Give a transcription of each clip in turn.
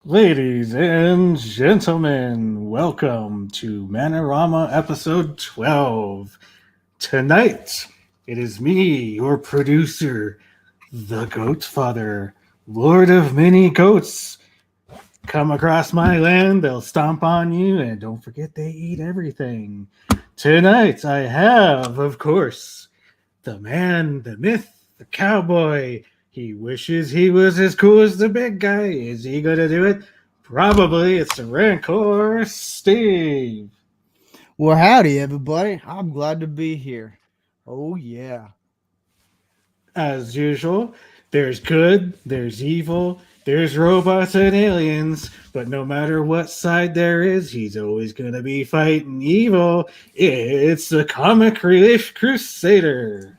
Ladies and gentlemen, welcome to Man-O-Rama episode 12. Tonight, it is me, your producer, the Goat Father, Lord of Many Goats. Come across my land, they'll stomp on you, and don't forget they eat everything. Tonight, I have, of course, the man, the myth, the cowboy. He wishes he was as cool as the big guy. Is he gonna do it? Probably. It's the Rancor Steve. Well, howdy, everybody. I'm glad to be here. Oh, yeah. As usual, there's good, there's evil, there's robots and aliens, but no matter what side there is, he's always gonna be fighting evil. It's the Comic Relief Crusader.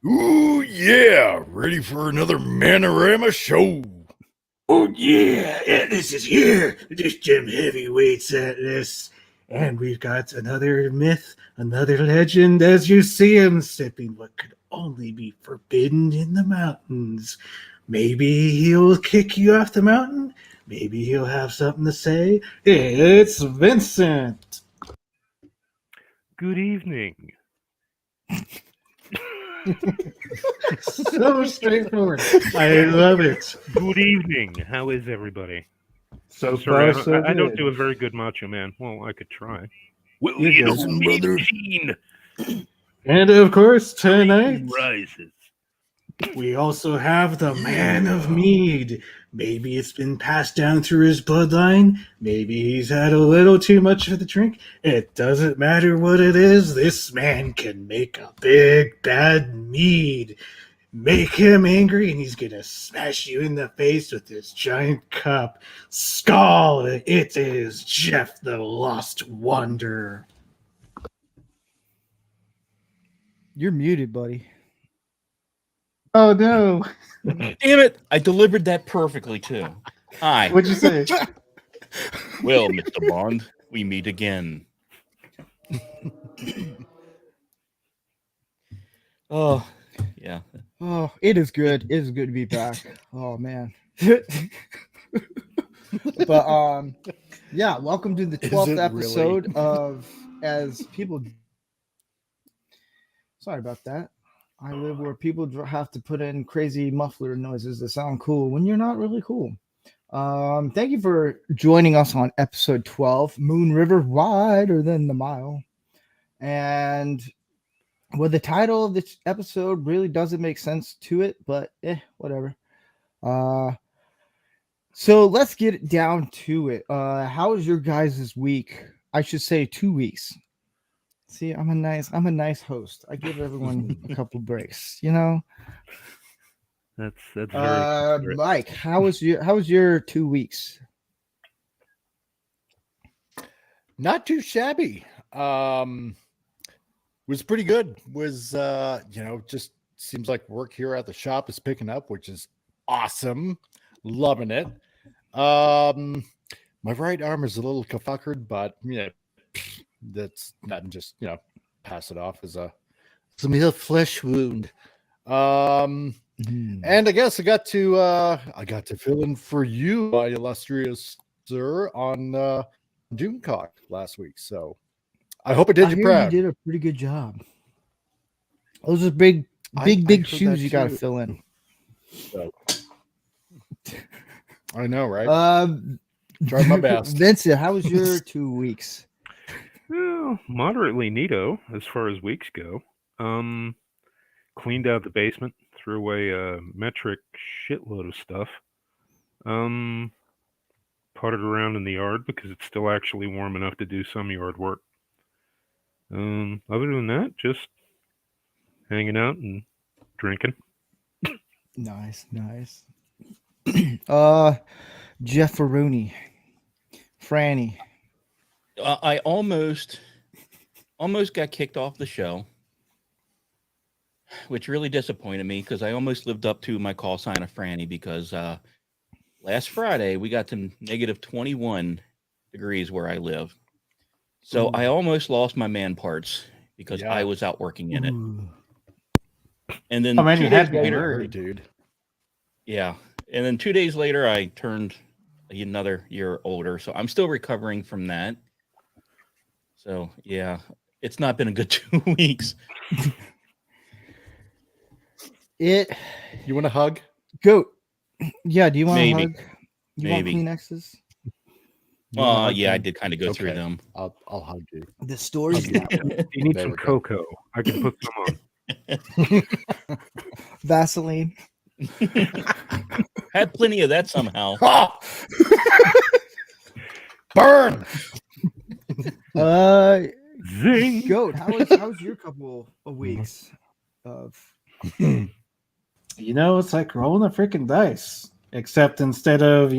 Ooh, yeah. Ready for another Man-O-Rama show. Oh yeah, this is here. This Jim Heavyweights at this. And we've got another myth, another legend as you see him sipping what could only be forbidden in the mountains. Maybe he'll kick you off the mountain. Maybe he'll have something to say. It's Vincent. Good evening. So straightforward. I love it. Good evening. How is everybody? So Sorry, far, so I don't good. do a very good Macho Man. Well, I could try. Well, You go. Listen, brother. machine And of course, tonight rises. we also have the Man of Mead. Maybe it's been passed down through his bloodline. Maybe he's had a little too much of the drink. It doesn't matter what it is. This man can make a big bad mead. Make him angry and he's gonna smash you in the face with this giant cup. Skull! It is Jeff the Lost Wanderer. You're muted, buddy. Oh no. Damn it. I delivered that perfectly, too. Hi. What'd you say? Well, Mr. Bond, we meet again. Oh, yeah. Oh, it is good. It is good to be back. Oh, man. But, yeah, welcome to the 12th it episode of As People. Sorry about that. I live where people have to put in crazy muffler noises to sound cool when you're not really cool. Thank you for joining us on episode 12, Moon River Wider Than the Mile. And well, the title of this episode really doesn't make sense to it, but whatever. So let's get it down to it. How was your guys' week? I should say 2 weeks. See, I'm a nice host. I give everyone a couple breaks, you know. That's very considerate. Mike, how was your 2 weeks? Not too shabby. Was pretty good. Was just seems like work here at the shop is picking up, which is awesome. Loving it. My right arm is a little kafuckered, but that's nothing. Just pass it off as some little flesh wound. And I guess I got to fill in for you, my illustrious sir, on Doomcock last week. So I hope it did you proud. You did a pretty good job. Those are big I heard shoes that you got to too. fill in. So, I know, right? Tried my best. Vincent, how was your 2 weeks? Well, moderately neato as far as weeks go. Cleaned out the basement, threw away a metric shitload of stuff. Potted around in the yard because it's still actually warm enough to do some yard work. Other than that, just hanging out and drinking. Nice. Jeff Rooney, Franny. I almost got kicked off the show, which really disappointed me because I almost lived up to my call sign of Franny because last Friday we got to negative 21 degrees where I live. So I almost lost my man parts because I was out working in it. And then Oh man, 2 you days had me later, worried. dude. yeah. And then 2 days later, I turned another year older. So I'm still recovering from that. So yeah, it's not been a good 2 weeks. It You want a hug? goat. Yeah, do you want a Maybe. hug? You Maybe. want Kleenexes? You want a hug, Yeah, I Ben? did kind of go through Okay. them. I'll hug you. The stories You need There some we go. cocoa. I can put some on. Vaseline. Had plenty of that somehow. Ah! Burn! Zing. Goat. How's your couple of weeks of? It's like rolling a freaking dice. Except instead of,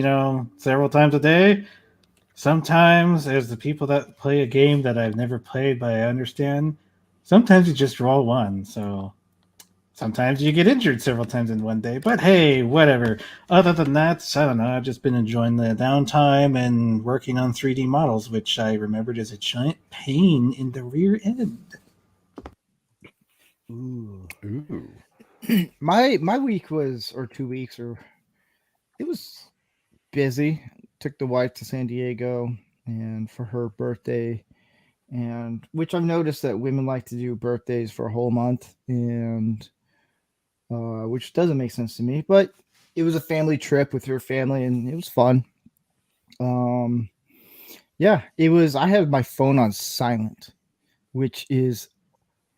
several times a day, sometimes there's the people that play a game that I've never played, but I understand. Sometimes you just roll one. So sometimes you get injured several times in one day. But hey, whatever. Other than that, I don't know. I've just been enjoying the downtime and working on 3D models, which I remembered as a giant pain in the rear end. Ooh. Ooh. My week was, or 2 weeks, or it was busy. Took the wife to San Diego and for her birthday, and which I've noticed that women like to do birthdays for a whole month, and which doesn't make sense to me. But it was a family trip with her family, and it was fun. Yeah, it was. I had my phone on silent, which is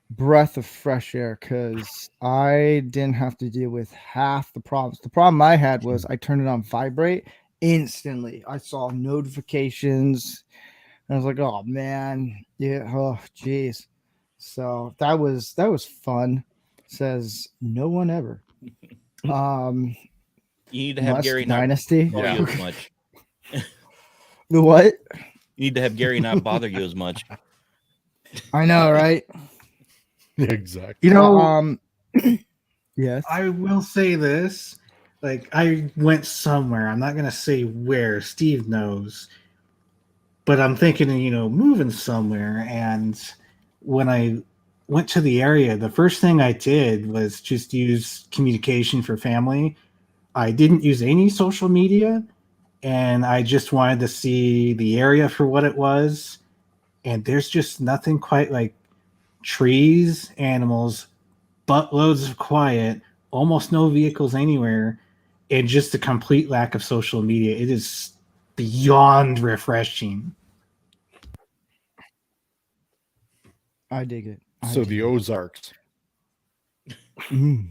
breath of fresh air because I didn't have to deal with half the problems. The problem I had was I turned it on vibrate instantly. I saw notifications and I was like, oh man, yeah, oh jeez. So that was fun. Says no one ever. You need to have Musk Gary not Dynasty. bother Yeah. you as much. The what? You need to have Gary not bother you as much. I know, right? Exactly. Yes. I will say this. Like, I went somewhere. I'm not going to say where. Steve knows. But I'm thinking of, moving somewhere. And when I went to the area, the first thing I did was just use communication for family. I didn't use any social media. And I just wanted to see the area for what it was. And there's just nothing quite like trees, animals, buttloads of quiet, almost no vehicles anywhere, and just a complete lack of social media. It is beyond refreshing. I dig it. So the Ozarks. Mm,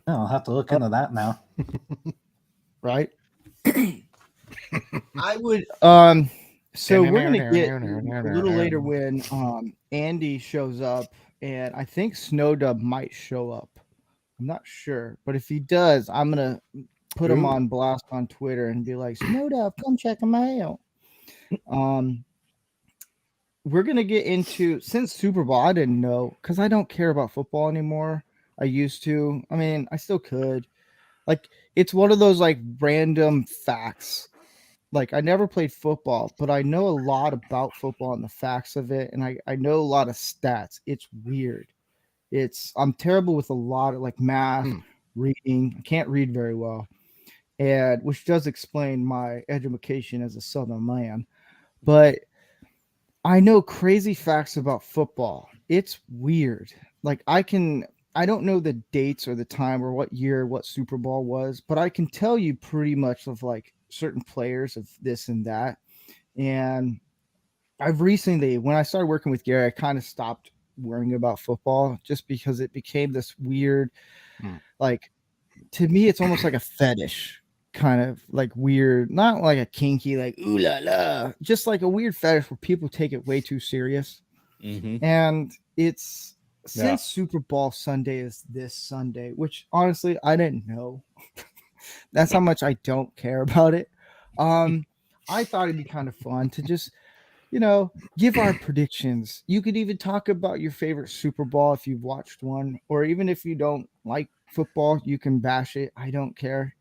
I'll have to look into that now. right? I would so we're gonna get a little later when Andy shows up, and I think Snowdub might show up. I'm not sure, but if he does, I'm gonna put him Ooh. on blast on Twitter and be like, Snowdub, come check him out. We're gonna get into, since Super Bowl, I didn't know because I don't care about football anymore. I used to. I mean, I still could. Like, it's one of those like random facts. Like, I never played football, but I know a lot about football and the facts of it, and I know a lot of stats. It's weird. I'm terrible with a lot of like math, reading. I can't read very well, and which does explain my education as a Southern man. But I know crazy facts about football. It's weird. Like, I don't know the dates or the time or what year what Super Bowl was, but I can tell you pretty much of like certain players of this and that. And I've recently, when I started working with Gary, I kind of stopped worrying about football just because it became this weird, like, to me, it's almost like a fetish, kind of like weird, not like a kinky, like ooh la la, just like a weird fetish where people take it way too serious. Mm-hmm. And it's since Super Bowl Sunday is this Sunday, which honestly I didn't know. That's how much I don't care about it. I thought it'd be kind of fun to just, give our predictions. You could even talk about your favorite Super Bowl if you've watched one, or even if you don't like football, you can bash it. I don't care.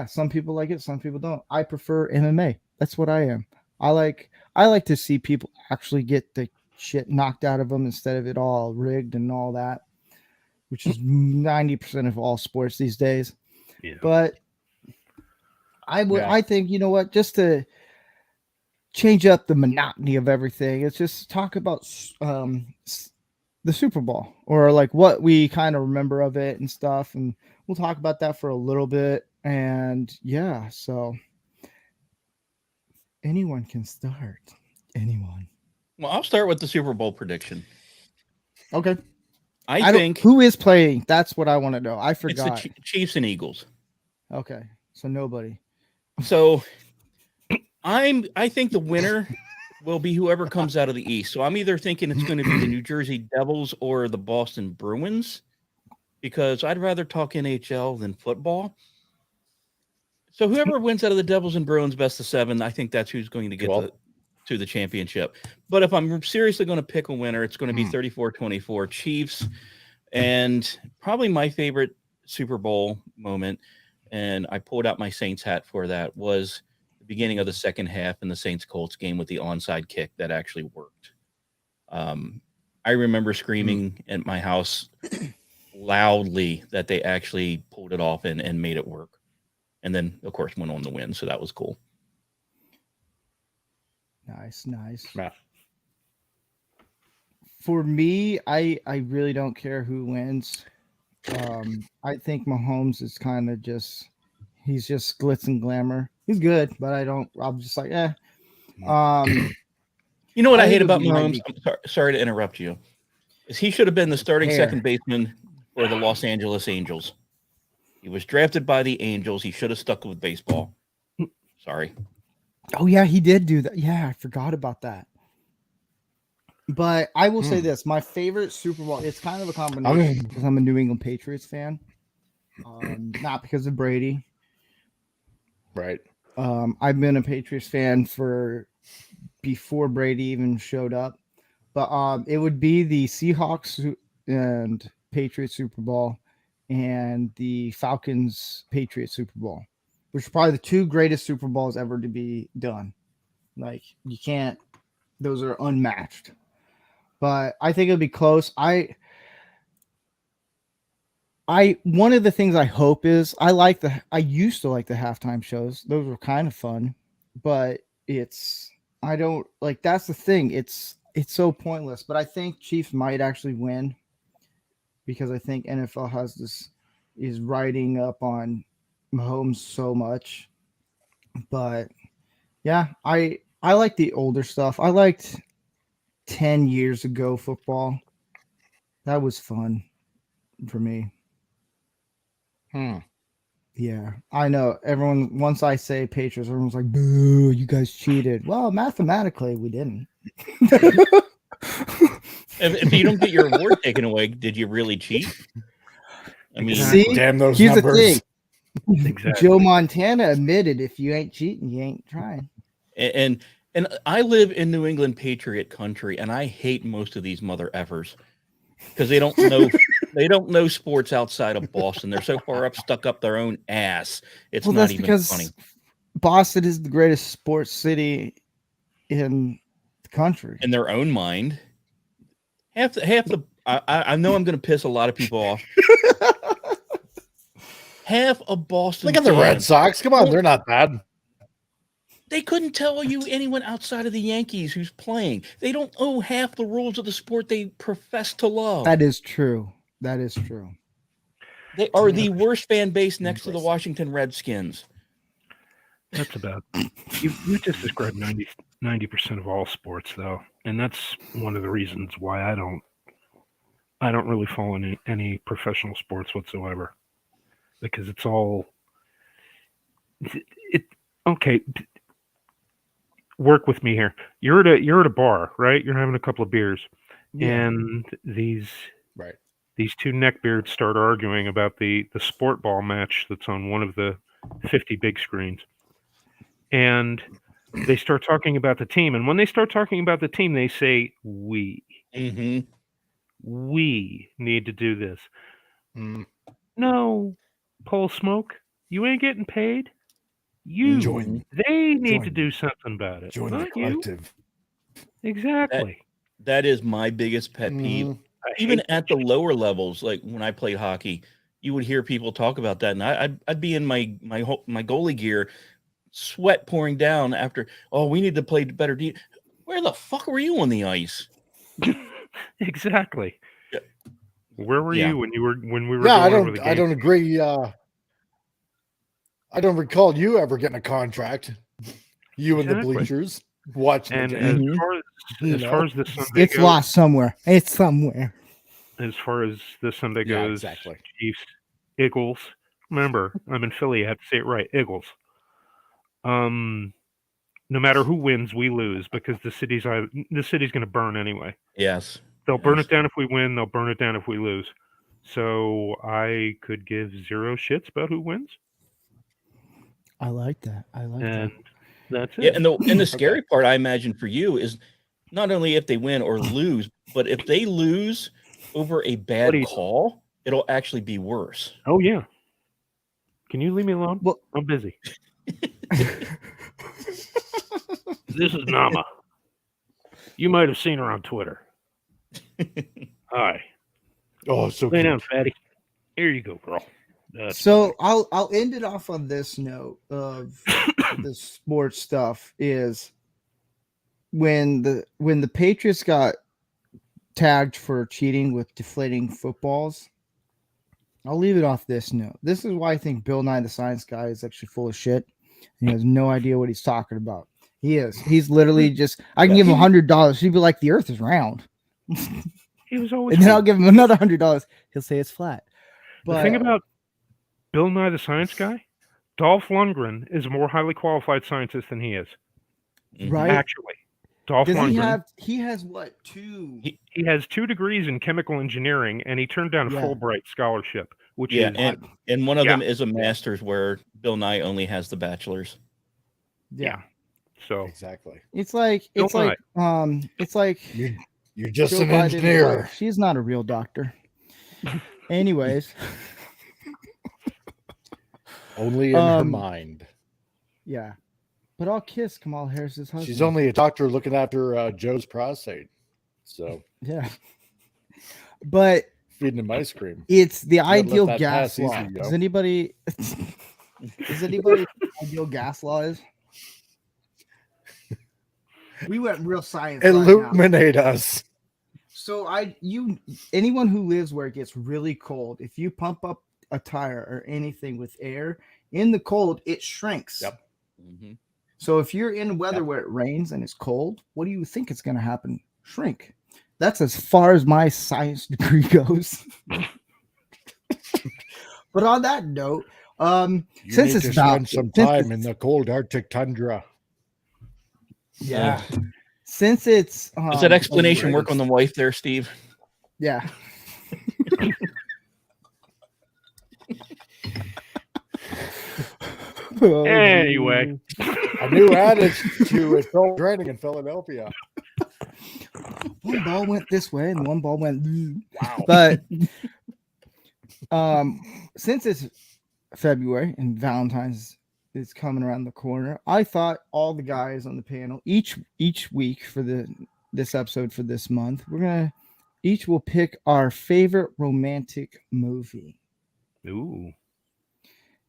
Some people like it, some people don't. I prefer MMA. That's what I am. I like to see people actually get the shit knocked out of them instead of it all rigged and all that, which is 90% of all sports these days. Yeah. But I think, you know what, just to change up the monotony of everything, it's just talk about the Super Bowl, or like what we kind of remember of it and stuff, and we'll talk about that for a little bit. And yeah, so anyone can start. Anyone. Well, I'll start with the Super Bowl prediction. Okay. I think who is playing. That's what I want to know. I it's the forgot. Chiefs and Eagles. Okay, so nobody. So I think the winner will be whoever comes out of the East. So I'm either thinking it's going to be the New Jersey Devils or the Boston Bruins, because I'd rather talk NHL than football. So whoever wins out of the Devils and Bruins best of 7, I think that's who's going to get to the championship. But if I'm seriously going to pick a winner, it's going to be 34-24 Chiefs. And probably my favorite Super Bowl moment, and I pulled out my Saints hat for that, was the beginning of the second half in the Saints-Colts game with the onside kick that actually worked. I remember screaming at my house loudly that they actually pulled it off and made it work. And then, of course, went on to win, so that was cool. Nice. Yeah. For me, I really don't care who wins. I think Mahomes is kind of he's just glitz and glamour. He's good, but I'm just like, eh. You know what I hate think it about would be Mahomes? I'm sorry to interrupt you. Is he should have been the starting second baseman for the Los Angeles Angels. He was drafted by the Angels. He should have stuck with baseball. Sorry. Oh, yeah, he did do that. Yeah, I forgot about that. But I will say this. My favorite Super Bowl, it's kind of a combination because I'm a New England Patriots fan. Not because of Brady. Right. I've been a Patriots fan for before Brady even showed up. But it would be the Seahawks and Patriots Super Bowl and the Falcons Patriots Super Bowl, which are probably the two greatest Super Bowls ever to be done. Like, you can't, those are unmatched. But I think it'll be close. I one of the things I hope is I used to like the halftime shows. Those were kind of fun, but that's the thing. It's so pointless. But I think Chiefs might actually win, because I think NFL is riding up on Mahomes so much. But yeah, I like the older stuff. I liked 10 years ago football. That was fun for me. Yeah, I know. Everyone, once I say Patriots, everyone's like, boo, you guys cheated. Well, mathematically, we didn't. If you don't get your award taken away, did you really cheat? I mean, See, damn those here's numbers. the thing. Exactly. Joe Montana admitted, if you ain't cheating, you ain't trying. and I live in New England Patriot country, and I hate most of these mother effers because they don't know sports outside of Boston. They're so far stuck up their own ass. It's not even because funny. Boston is the greatest sports city in the country. In their own mind. I know I'm going to piss a lot of people off. Half of Boston. Look at the Red Sox. Come on, they're not bad. They couldn't tell you anyone outside of the Yankees who's playing. They don't know half the rules of the sport they profess to love. That is true. They are the worst fan base next to the Washington Redskins. That's about you just described 90% of all sports, though, and that's one of the reasons why I don't really follow any professional sports whatsoever, because it's all okay. Work with me here. You're at a bar, right? You're having a couple of beers, and these two neckbeards start arguing about the sport ball match that's on one of the 50 big screens. And they start talking about the team. And when they start talking about the team, they say, we. Mm-hmm. We need to do this. No, Pole Smoke, you ain't getting paid. They need to do something about it. Join the collective. Exactly. That is my biggest pet peeve. Even at the lower levels, like when I played hockey, you would hear people talk about that, and I'd be in my goalie gear sweat pouring down after. Oh, we need to play better. Where the fuck were you on the ice? Exactly. Yeah. Where were Yeah. you when we were Yeah, going over the game? I don't agree. I don't recall you ever getting a contract. You in the Exactly. bleachers watching And the as game. far as You as know? far as this Sunday It's goes, lost somewhere. It's somewhere. as far as this Sunday Yeah, goes, exactly. Chiefs, Eagles. Remember, I'm in Philly. I have to say it right. Eagles. No matter who wins, we lose because the city's going to burn anyway. Yes. They'll burn it down if we win. They'll burn it down if we lose. So I could give zero shits about who wins, I like that. and that's Yeah, it. and the scary part, I imagine, for you is not only if they win or lose, but if they lose over a bad What call, it'll actually be worse. Oh yeah. Can you leave me alone? Well- I'm busy. This is Nama. You might have seen her on Twitter. Hi. Oh, so Lay cute. down, fatty. Here you go, girl. That's So I'll end it off on this note of the sports stuff is when the Patriots got tagged for cheating with deflating footballs. I'll leave it off this note. This is why I think Bill Nye the Science Guy is actually full of shit. He has no idea what he's talking about. He is. He's literally just. I can give him $100. He'd be like, "The Earth is round," he was always. and then I'll give him another $100. He'll say it's flat. But The thing about Bill Nye the Science Guy, Dolph Lundgren is a more highly qualified scientist than he is. right? Actually, Dolph Does Lundgren. he have? He has what? Two. He has 2 degrees in chemical engineering, and he turned down a Yeah. Fulbright scholarship, which Yeah, is and one of Yeah. them is a master's, where Bill Nye only has the bachelor's. Yeah. so. Exactly. It's like Bill it's like You're just Joe an Biden's engineer. wife. She's not a real doctor. Anyways, Only in her Um, mind. yeah. But I'll kiss Kamala Harris's husband. She's only a doctor looking after Joe's prostate. So yeah. But feeding him ice cream. it's the gotta let ideal that gas pass easy, law. yo. Does anybody ideal gas law is? We went real science. right now. Illuminate us. So anyone who lives where it gets really cold, if you pump up a tire or anything with air in the cold, it shrinks. Yep. Mm-hmm. So if you're in weather where it rains and it's cold, what do you think is going to happen? Shrink. That's as far as my science degree goes. But on that note, You since need it's to about spend some time in the cold Arctic tundra. yeah, since it's Does that explanation great. work on the wife there, Steve? yeah. Anyway, A new attitude is so draining in Philadelphia. One ball went this way and one ball went. Wow. But since it's February and Valentine's is coming around the corner, I thought all the guys on the panel each week for this episode for this month, each will pick our favorite romantic movie. ooh,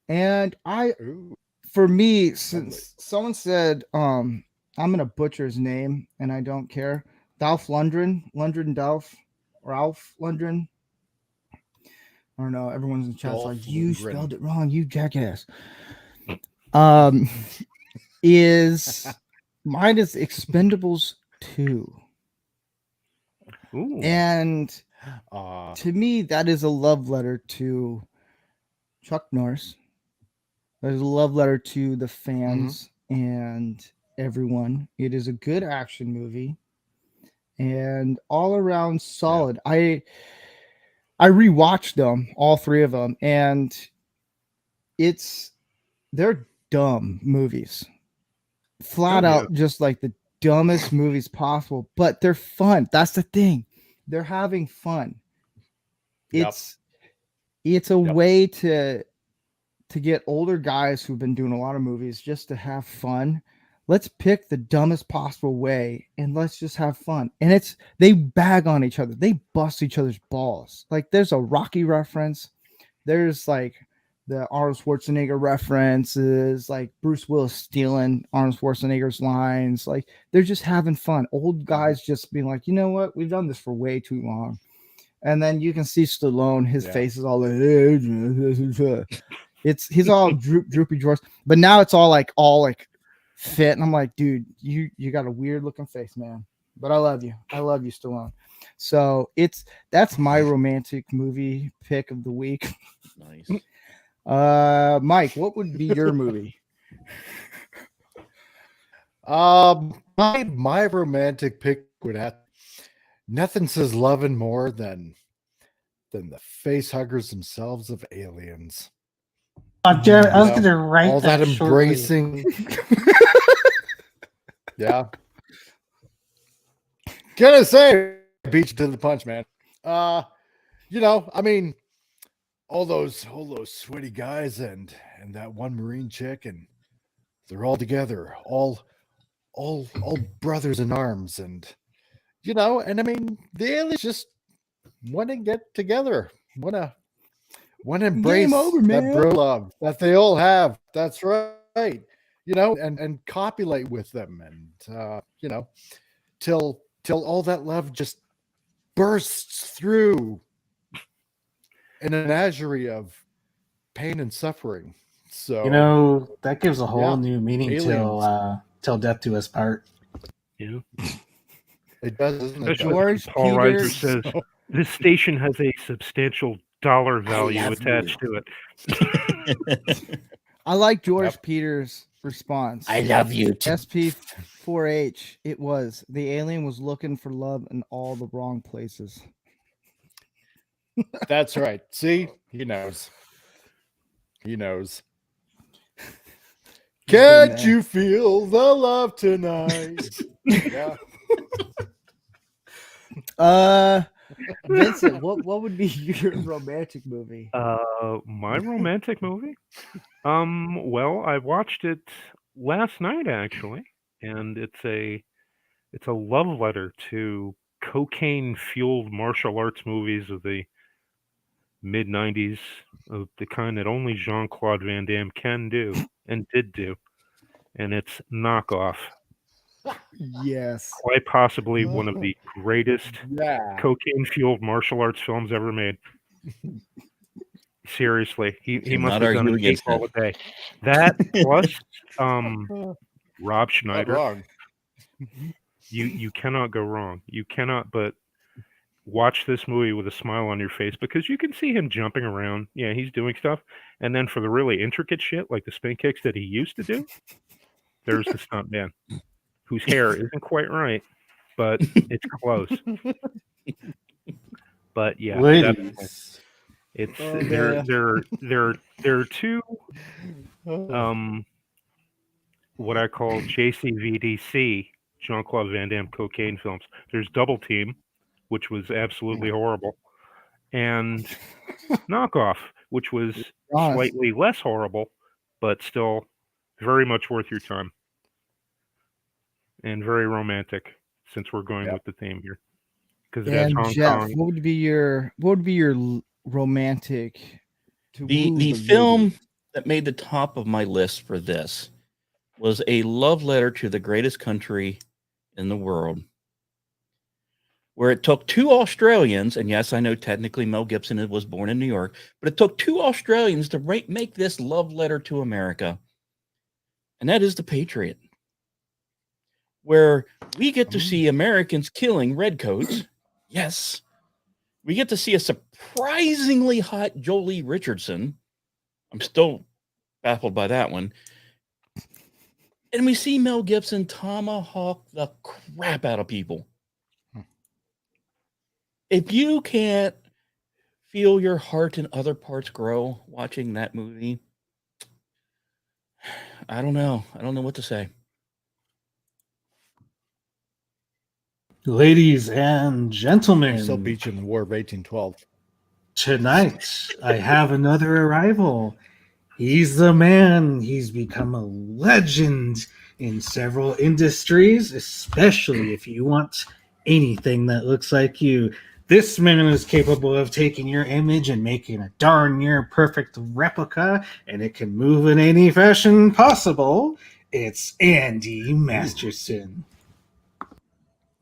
And Ooh. for me, since someone said I'm gonna butcher his name and I don't care. Ralph Lundgren. I don't know. Everyone's in the chat's Dolph like, you Lundgren. spelled it wrong, you jackass. Is mine is Expendables 2. ooh. And Uh, to me, that is a love letter to Chuck Norris. That is a love letter to the fans and everyone. It is a good action movie and all around solid. I rewatched them, all 3 of them, and they're dumb movies. Flat out just like the dumbest movies possible, but they're fun. That's the thing. They're having fun. Yep. It's a way to get older guys who've been doing a lot of movies just to have fun. Let's pick the dumbest possible way and let's just have fun. And they bag on each other. They bust each other's balls. Like there's a Rocky reference. There's like the Arnold Schwarzenegger references, like Bruce Willis stealing Arnold Schwarzenegger's lines. Like they're just having fun. Old guys just being like, you know what? We've done this for way too long. And then you can see Stallone, his face is all like, he's all droopy drawers. But now it's all like fit. And I'm like, dude, you got a weird looking face, man. But I love you. I love you, Stallone. So that's my romantic movie pick of the week. Nice. Mike, what would be your movie? My romantic pick would have nothing says loving more than the face huggers themselves of Aliens. Jared, I was going to write all that shortly. embracing. Yeah. Gonna say beat you to the punch, man. I mean, all those sweaty guys and that one Marine chick, and they're all together, all brothers in arms, and and I mean, the aliens just want to get together, want to embrace that bro love that they all have. That's right. And copulate with them, and till all that love just bursts through in an azure of pain and suffering. So that gives a whole new meaning till death do us part. Yeah, it does. Isn't it? George Paul Reiser Peters says this station has a substantial dollar value attached to it. I like George Peters' response. I love you too. SP4H. It was the alien was looking for love in all the wrong places. That's right. See, he knows. Can't you feel the love tonight? Yeah. Vincent, what would be your romantic movie? My romantic movie? Well, I watched it last night actually, and it's a love letter to cocaine-fueled martial arts movies of the mid-90s, of the kind that only Jean-Claude Van Damme can do and did do, and it's Knockoff. Yes. Quite possibly one of the greatest cocaine-fueled martial arts films ever made. Seriously, he must have done it all the day. That plus Rob Schneider. You cannot go wrong. You cannot but watch this movie with a smile on your face, because you can see him jumping around. Yeah, he's doing stuff. And then for the really intricate shit, like the spin kicks that he used to do, there's the stunt man, whose hair isn't quite right, but it's close. But yeah, Ladies. it's there are two what I call JCVDC, Jean-Claude Van Damme cocaine films. There's Double Team, which was absolutely horrible, and Knockoff, which was slightly less horrible, but still very much worth your time. And very romantic, since we're going with the theme here, because it has Hong Kong. What would be your romantic? The film that made the top of my list for this was a love letter to the greatest country in the world, where it took two Australians, and yes, I know technically Mel Gibson was born in New York, but it took two Australians to make this love letter to America, and that is The Patriot, where we get to see Americans killing redcoats. Yes. We get to see a surprisingly hot Jolie Richardson. I'm still baffled by that one. And we see Mel Gibson tomahawk the crap out of people. If you can't feel your heart and other parts grow watching that movie, I don't know. I don't know what to say. Ladies and gentlemen, still beat you in the War of 1812. Tonight, I have another arrival. He's the man. He's become a legend in several industries, especially if you want anything that looks like you. This man is capable of taking your image and making a darn near perfect replica, and it can move in any fashion possible. It's Andy Masterson.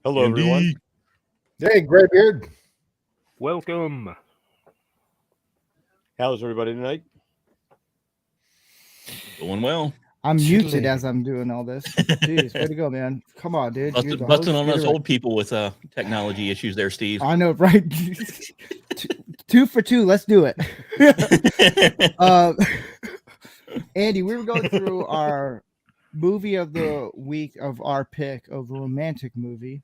Hello, everyone. Hey, Graybeard. Welcome. How's everybody tonight? Going well. I'm Chilling. muted as I'm doing all this. Jeez, way to go, man. Come on, dude. You're the Busting host. on Get us it right. old people with technology issues there, Steve. I know, right? two for two. Let's do it. Andy, we were going through our movie of the week of our pick of a romantic movie.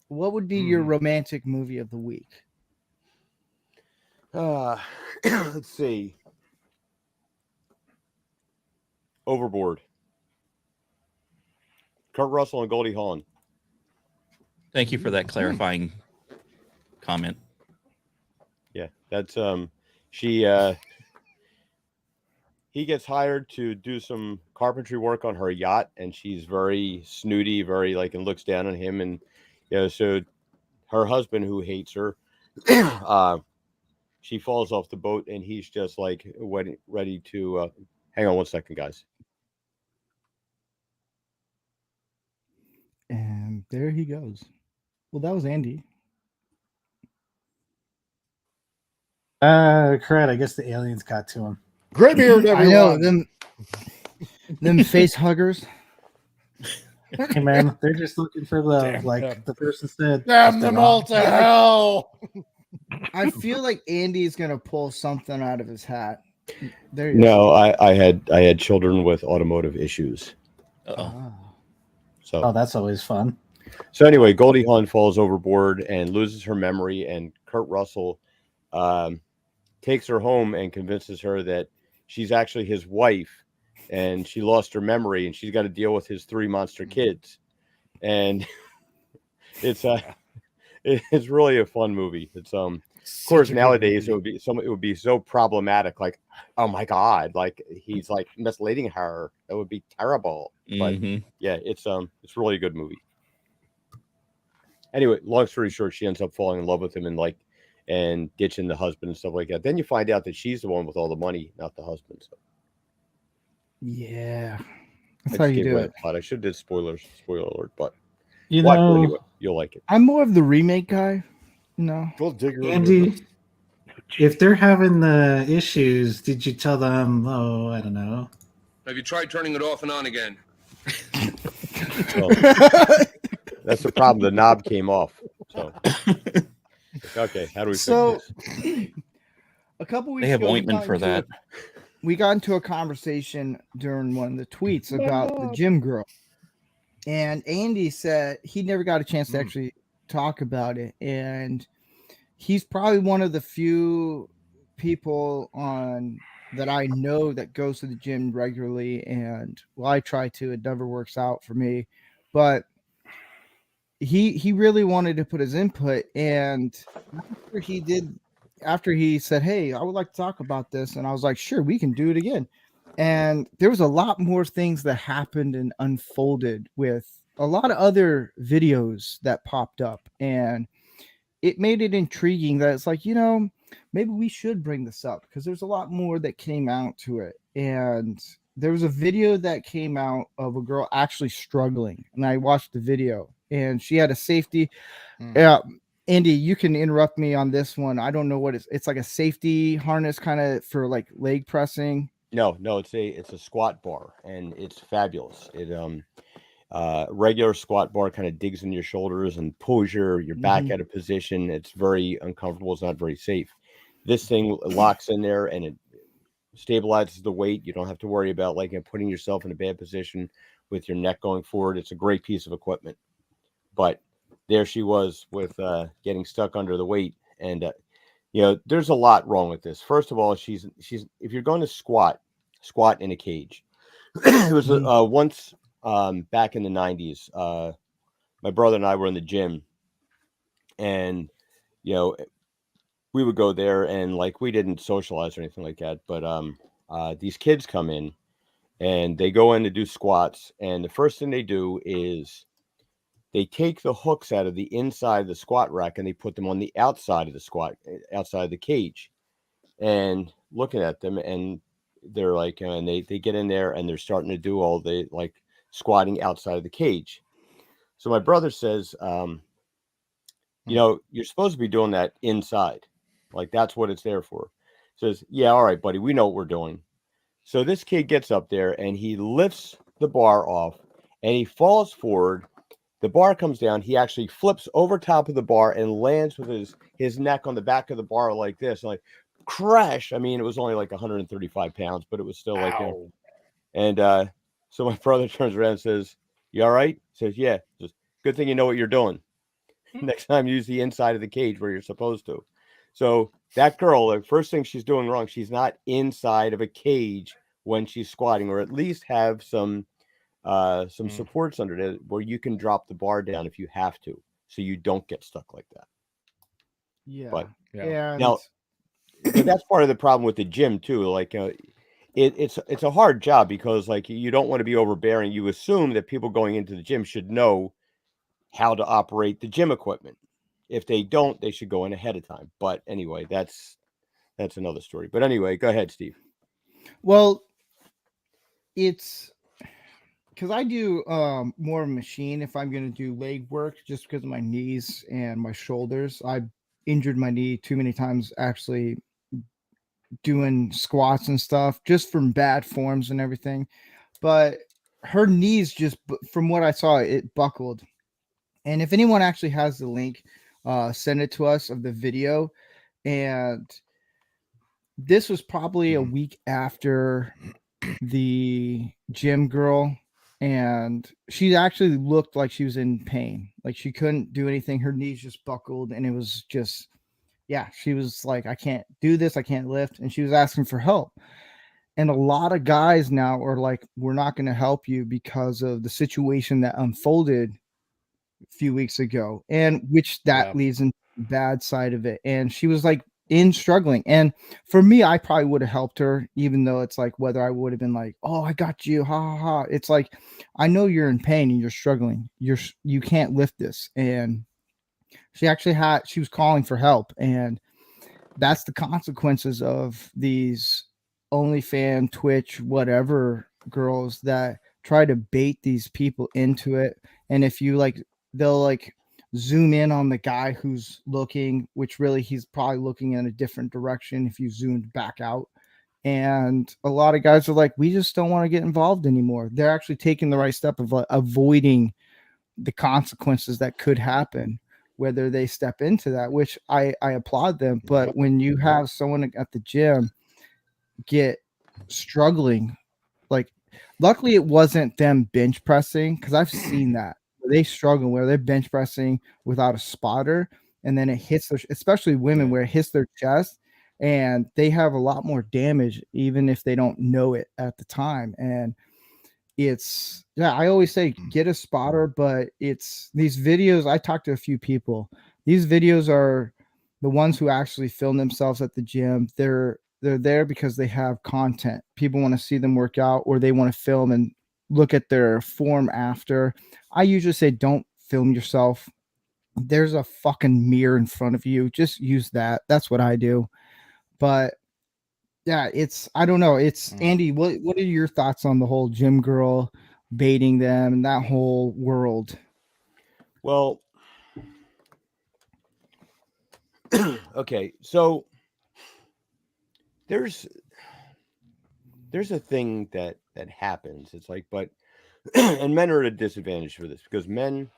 What would be your romantic movie of the week? Let's see. Overboard. Kurt Russell and Goldie Hawn. Thank you for that clarifying comment. Yeah, that's he gets hired to do some carpentry work on her yacht, and she's very snooty, very and looks down on him, and so her husband, who hates her, she falls off the boat, and he's just ready to hang on one second, guys. And there he goes. Well, that was Andy. Crud, I guess the aliens got to him. Graybeard, everyone. I know them face huggers. Hey man, they're just looking for love, the person said. Damn them all to hell. I feel like Andy's gonna pull something out of his hat. There you No, I had children with automotive issues. Uh-oh. So Oh, that's always fun. So anyway, Goldie Hawn falls overboard and loses her memory, and Kurt Russell takes her home and convinces her that she's actually his wife, and she lost her memory, and she's got to deal with his 3 monster kids. And it's really a fun movie. It's of course nowadays it would be so problematic, like, oh my god, like he's misleading her. That would be terrible. But yeah, it's really a good movie. Anyway, long story short, she ends up falling in love with him and ditching the husband and stuff like that. Then you find out that she's the one with all the money, not the husband. So. Yeah, that's how you do it. I should have did spoiler alert, but watch it anyway. You'll like it. I'm more of the remake guy. No, Andy, if they're having the issues, did you tell them? Oh, I don't know. Have you tried turning it off and on again? Well, that's the problem. The knob came off. So okay, how do we fix this? A couple weeks They have ago, ointment for that. We got into a conversation during one of the tweets about the gym girl. And Andy said he never got a chance to actually talk about it. And he's probably one of the few people that I know that goes to the gym regularly. And well, I try to, it never works out for me. But he really wanted to put his input. And after he said, hey, I would like to talk about this. And I was like, sure, we can do it again. And there was a lot more things that happened and unfolded with a lot of other videos that popped up. And it made it intriguing that it's like, maybe we should bring this up because there's a lot more that came out to it. And there was a video that came out of a girl actually struggling. And I watched the video and she had a safety. Andy, you can interrupt me on this one. I don't know what it's like a safety harness kind of for like leg pressing. No, it's a squat bar, and it's fabulous. It regular squat bar kind of digs in your shoulders and pulls your back out of position. It's very uncomfortable. It's not very safe. This thing locks in there and it stabilizes the weight. You don't have to worry about putting yourself in a bad position with your neck going forward. It's a great piece of equipment. But there she was with getting stuck under the weight. And, there's a lot wrong with this. First of all, she's if you're going to squat in a cage. It was once back in the 90s. My brother and I were in the gym and, we would go there and we didn't socialize or anything like that. But these kids come in and they go in to do squats. And the first thing they do is they take the hooks out of the inside of the squat rack and they put them on the outside of outside of the cage, and looking at them, and they're like, and they get in there and they're starting to do all the like squatting outside of the cage. So my brother says, you're supposed to be doing that inside. Like, that's what it's there for. Says, yeah, all right, buddy, we know what we're doing. So this kid gets up there and he lifts the bar off and he falls forward. The bar comes down. He actually flips over top of the bar and lands with his neck on the back of the bar like this. Like, crash. I mean, it was only like 135 pounds, but it was still like, and so my brother turns around and says, you all right? Says, yeah. Says, good thing you know what you're doing. Next time, use the inside of the cage where you're supposed to. So that girl, the first thing she's doing wrong, she's not inside of a cage when she's squatting, or at least have some supports under it where you can drop the bar down if you have to, so you don't get stuck like that. Yeah. But And now, but that's part of the problem with the gym too. Like, it's a hard job because like you don't want to be overbearing. You assume that people going into the gym should know how to operate the gym equipment. If they don't, they should go in ahead of time. But anyway, that's another story. But anyway, go ahead, Steve. Well, it's because I do more machine if I'm going to do leg work, just because of my knees and my shoulders. I injured my knee too many times actually doing squats and stuff, just from bad forms and everything. But her knees just, from what I saw, it buckled. And if anyone actually has the link, send it to us of the video. And this was probably a week after the gym girl, and she actually looked like she was in pain. Like, she couldn't do anything. Her knees just buckled, and it was just, yeah, she was like, I can't do this. I can't lift. And she was asking for help. And a lot of guys now are like, we're not going to help you because of the situation that unfolded a few weeks ago, and which that leads into the bad side of it. And she was like struggling. And for me, I probably would have helped her, even though it's like, whether I would have been like, oh, I got you, ha ha ha. It's like, I know you're in pain and you're struggling. You can't lift this. And she was calling for help. And that's the consequences of these OnlyFans, Twitch, whatever girls that try to bait these people into it. And if you like, they'll like zoom in on the guy who's looking, which really he's probably looking in a different direction if you zoomed back out. And a lot of guys are like, we just don't want to get involved anymore. They're actually taking the right step of avoiding the consequences that could happen, whether they step into that, which I applaud them. But when you have someone at the gym get struggling, like, luckily it wasn't them bench pressing, because I've seen that they struggle where they're bench pressing without a spotter, and then it hits their, especially women, where it hits their chest, and they have a lot more damage even if they don't know it at the time. And it's, yeah, I always say get a spotter, but it's these videos. I talked to a few people. These videos are the ones who actually film themselves at the gym. They're there because they have content. People want to see them work out, or they want to film and look at their form after. I usually say don't film yourself. There's a fucking mirror in front of you. Just use that. That's what I do. But yeah, it's, I don't know. It's Andy, what are your thoughts on the whole gym girl baiting them and that whole world? Well, okay, so there's a thing that happens. It's like, but and men are at a disadvantage for this, because men,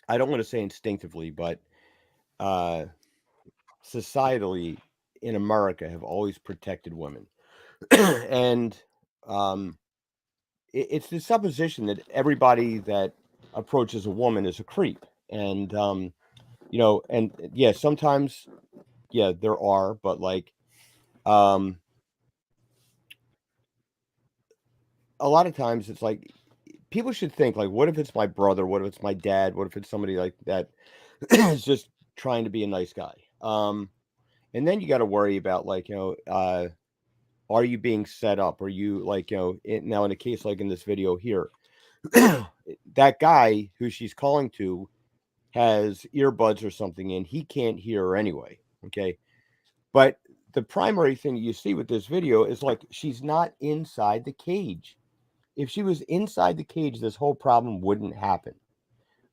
I don't want to say instinctively, but societally in America have always protected women. And it's the supposition that everybody that approaches a woman is a creep. And and yeah, sometimes, yeah, there are, but like a lot of times it's like people should think like, what if it's my brother? What if it's my dad? What if it's somebody like that is just trying to be a nice guy? And then you got to worry about like, are you being set up? Are you like, now in a case like in this video here, that guy who she's calling to has earbuds or something in. He can't hear her anyway. Okay. But the primary thing you see with this video is like she's not inside the cage. If she was inside the cage, this whole problem wouldn't happen.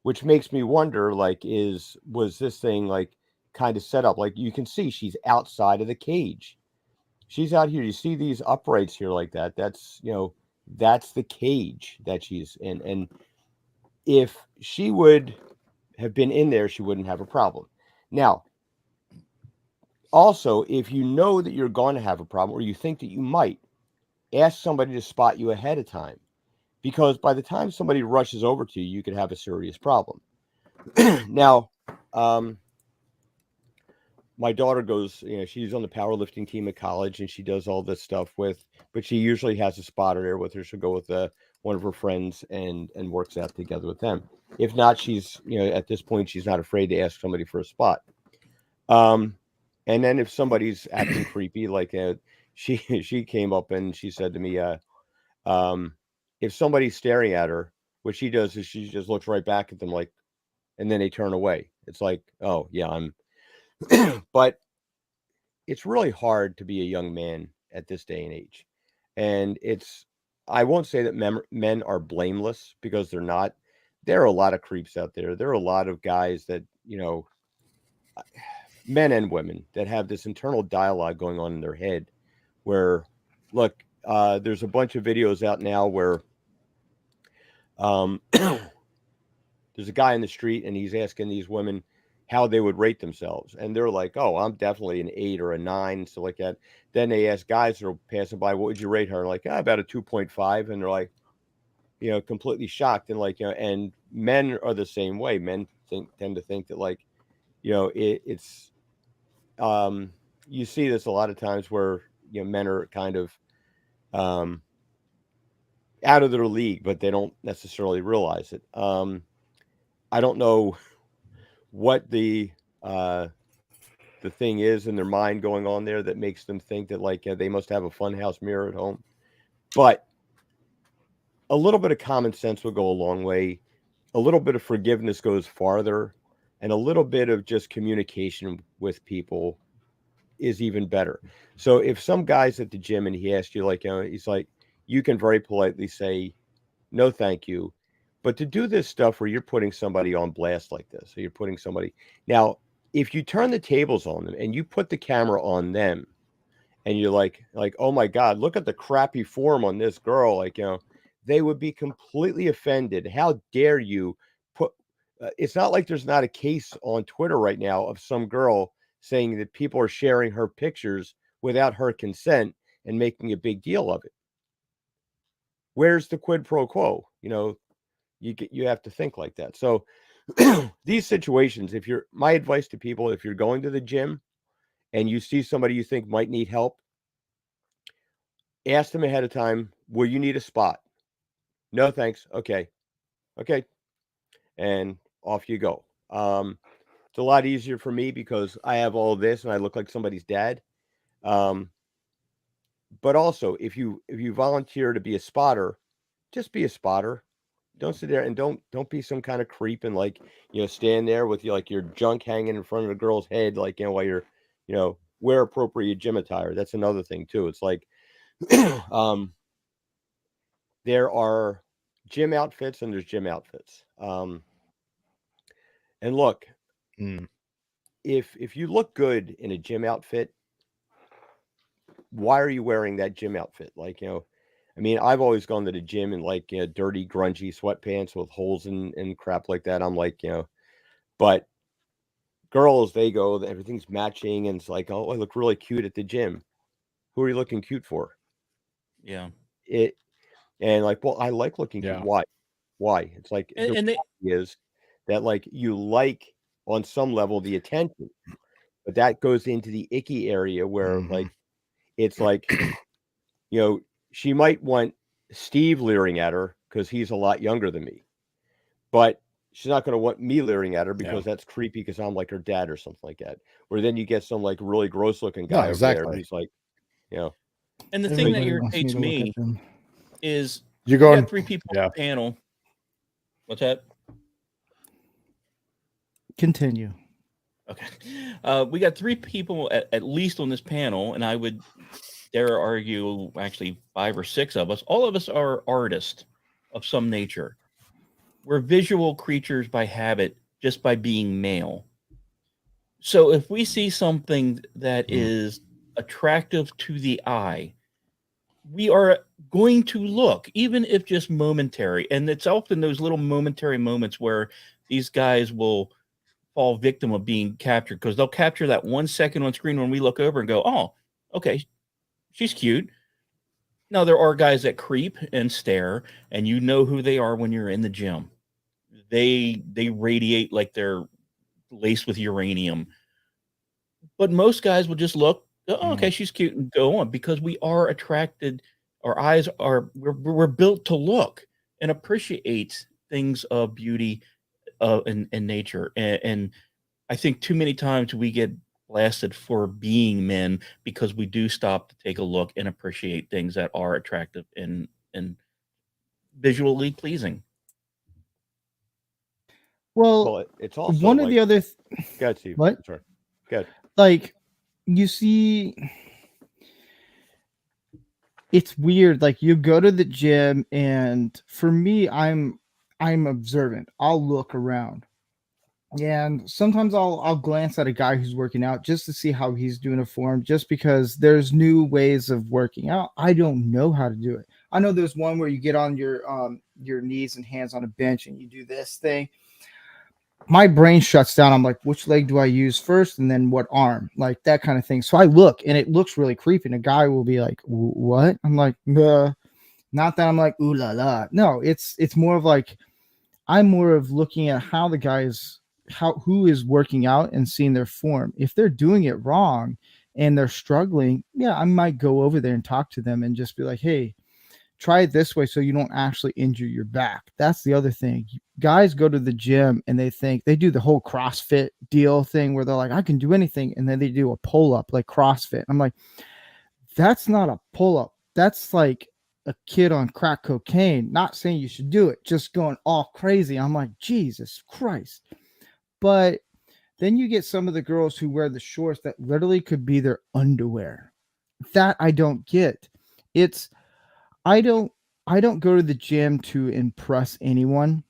Which makes me wonder, like, was this thing like kind of set up? Like you can see she's outside of the cage. She's out here. You see these uprights here like that. That's, that's the cage that she's in. And if she would have been in there, she wouldn't have a problem. Now, also, if you know that you're going to have a problem or you think that you might, ask somebody to spot you ahead of time. Because by the time somebody rushes over to you, you could have a serious problem. Now, my daughter goes, she's on the powerlifting team at college and she does all this stuff but she usually has a spotter there with her. She'll go with one of her friends and works out together with them. If not, she's, at this point, she's not afraid to ask somebody for a spot. And then if somebody's acting creepy, like she came up and she said to me, if somebody's staring at her, what she does is she just looks right back at them, like, and then they turn away. It's like, oh yeah, I'm. But it's really hard to be a young man at this day and age, and I won't say that men are blameless because they're not. There are a lot of creeps out there. There are a lot of guys that men and women that have this internal dialogue going on in their head, where, look, there's a bunch of videos out now where there's a guy in the street and he's asking these women how they would rate themselves. And they're like, oh, I'm definitely an 8 or a 9, so like that. Then they ask guys that are passing by, what would you rate her? Like, about a 2.5. And they're like, completely shocked. And like, and men are the same way. Men tend to think that, like, it's, you see this a lot of times where, men are kind of, out of their league, but they don't necessarily realize it. I don't know what the thing is in their mind going on there that makes them think that, like, they must have a funhouse mirror at home. But a little bit of common sense will go a long way. A little bit of forgiveness goes farther, and a little bit of just communication with people is even better. So if some guy's at the gym and he asks you, like, he's like, you can very politely say, no, thank you. But to do this stuff where you're putting somebody on blast like this, or you're putting somebody now, if you turn the tables on them and you put the camera on them and you're like, oh my God, look at the crappy form on this girl. Like, they would be completely offended. How dare you put, it's not like there's not a case on Twitter right now of some girl saying that people are sharing her pictures without her consent and making a big deal of it. Where's the quid pro quo? You have to think like that. So these situations, my advice to people, if you're going to the gym and you see somebody you think might need help, ask them ahead of time, will you need a spot? No, thanks. Okay. And off you go. It's a lot easier for me because I have all this and I look like somebody's dad. But also if you volunteer to be a spotter, just be a spotter. Don't sit there and don't be some kind of creep and, like, stand there with like your junk hanging in front of a girl's head, like, while you're, wear appropriate gym attire. That's another thing too. It's like, there are gym outfits and there's gym outfits. And look, if you look good in a gym outfit, why are you wearing that gym outfit? Like, I mean, I've always gone to the gym in like dirty, grungy sweatpants with holes and crap like that. I'm like, but girls, they go, everything's matching, and it's like, oh, I look really cute at the gym. Who are you looking cute for? Yeah. And like, well, I like looking cute. Why? It's like, And they is that, like, you like on some level the attention, but that goes into the icky area where like, it's like, she might want Steve leering at her because he's a lot younger than me, but she's not going to want me leering at her because that's creepy because I'm like her dad or something like that. Where then you get some like really gross looking guy over there who's like, And the thing that irritates me is you got 3 people on the panel. What's that? Continue. Okay. We got 3 people at least on this panel, and I would dare argue actually 5 or 6 of us. All of us are artists of some nature. We're visual creatures by habit, just by being male. So if we see something that is attractive to the eye, we are going to look, even if just momentary. And it's often those little momentary moments where these guys will fall victim of being captured, because they'll capture that 1 second on screen when we look over and go, oh, okay, she's cute. Now, there are guys that creep and stare, and you know who they are when you're in the gym. They radiate like they're laced with uranium. But most guys will just look, oh, okay, she's cute, and go on, because we are attracted. Our eyes are, we're built to look and appreciate things of beauty and nature. And I think too many times we get blasted for being men because we do stop to take a look and appreciate things that are attractive and visually pleasing. Well, it's also one of the other Go ahead, Steve. what? Sorry. Go ahead. Like, you see, it's weird. Like, you go to the gym, and for me, I'm observant. I'll look around, and sometimes I'll glance at a guy who's working out just to see how he's doing a form, just because there's new ways of working out. I don't know how to do it. I know there's one where you get on your knees and hands on a bench and you do this thing. My brain shuts down. I'm like, which leg do I use first, and then what arm, like that kind of thing. So I look, and it looks really creepy. And a guy will be like, "What?" I'm like, not that I'm like, "Ooh la la." No, it's more of like, I'm more of looking at how the guys, who is working out and seeing their form. If they're doing it wrong and they're struggling, yeah, I might go over there and talk to them and just be like, "Hey, try it this way so you don't actually injure your back." That's the other thing. Guys go to the gym and they think they do the whole CrossFit deal thing where they're like, I can do anything. And then they do a pull up like CrossFit. I'm like, that's not a pull up. That's like a kid on crack cocaine. Not saying you should do it, just going all crazy. I'm like, Jesus Christ. But then you get some of the girls who wear the shorts that literally could be their underwear. That I don't get. It's, I don't I don't go to the gym to impress anyone.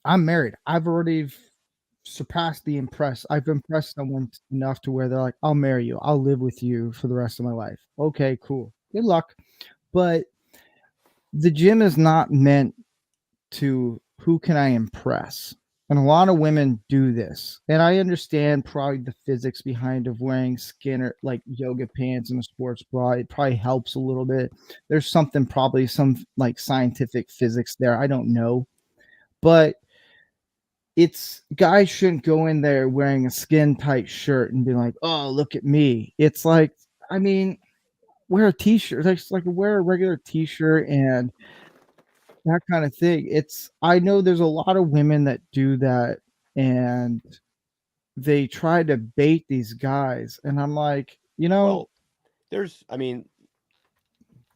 I'm married. I've already surpassed the impress. I've impressed someone enough to where they're like, "I'll marry you. I'll live with you for the rest of my life." Okay, cool. Good luck. But the gym is not meant to who can I impress. And a lot of women do this. And I understand probably the physics behind of wearing skin or like yoga pants and a sports bra. It probably helps a little bit. There's something, probably some like scientific physics there. I don't know. But it's, guys shouldn't go in there wearing a skin tight shirt and be like, oh, look at me. It's like, I mean, wear a t-shirt. Like wear a regular t-shirt and that kind of thing. It's, I know there's a lot of women that do that, and they try to bait these guys, and I'm like, Well, I mean,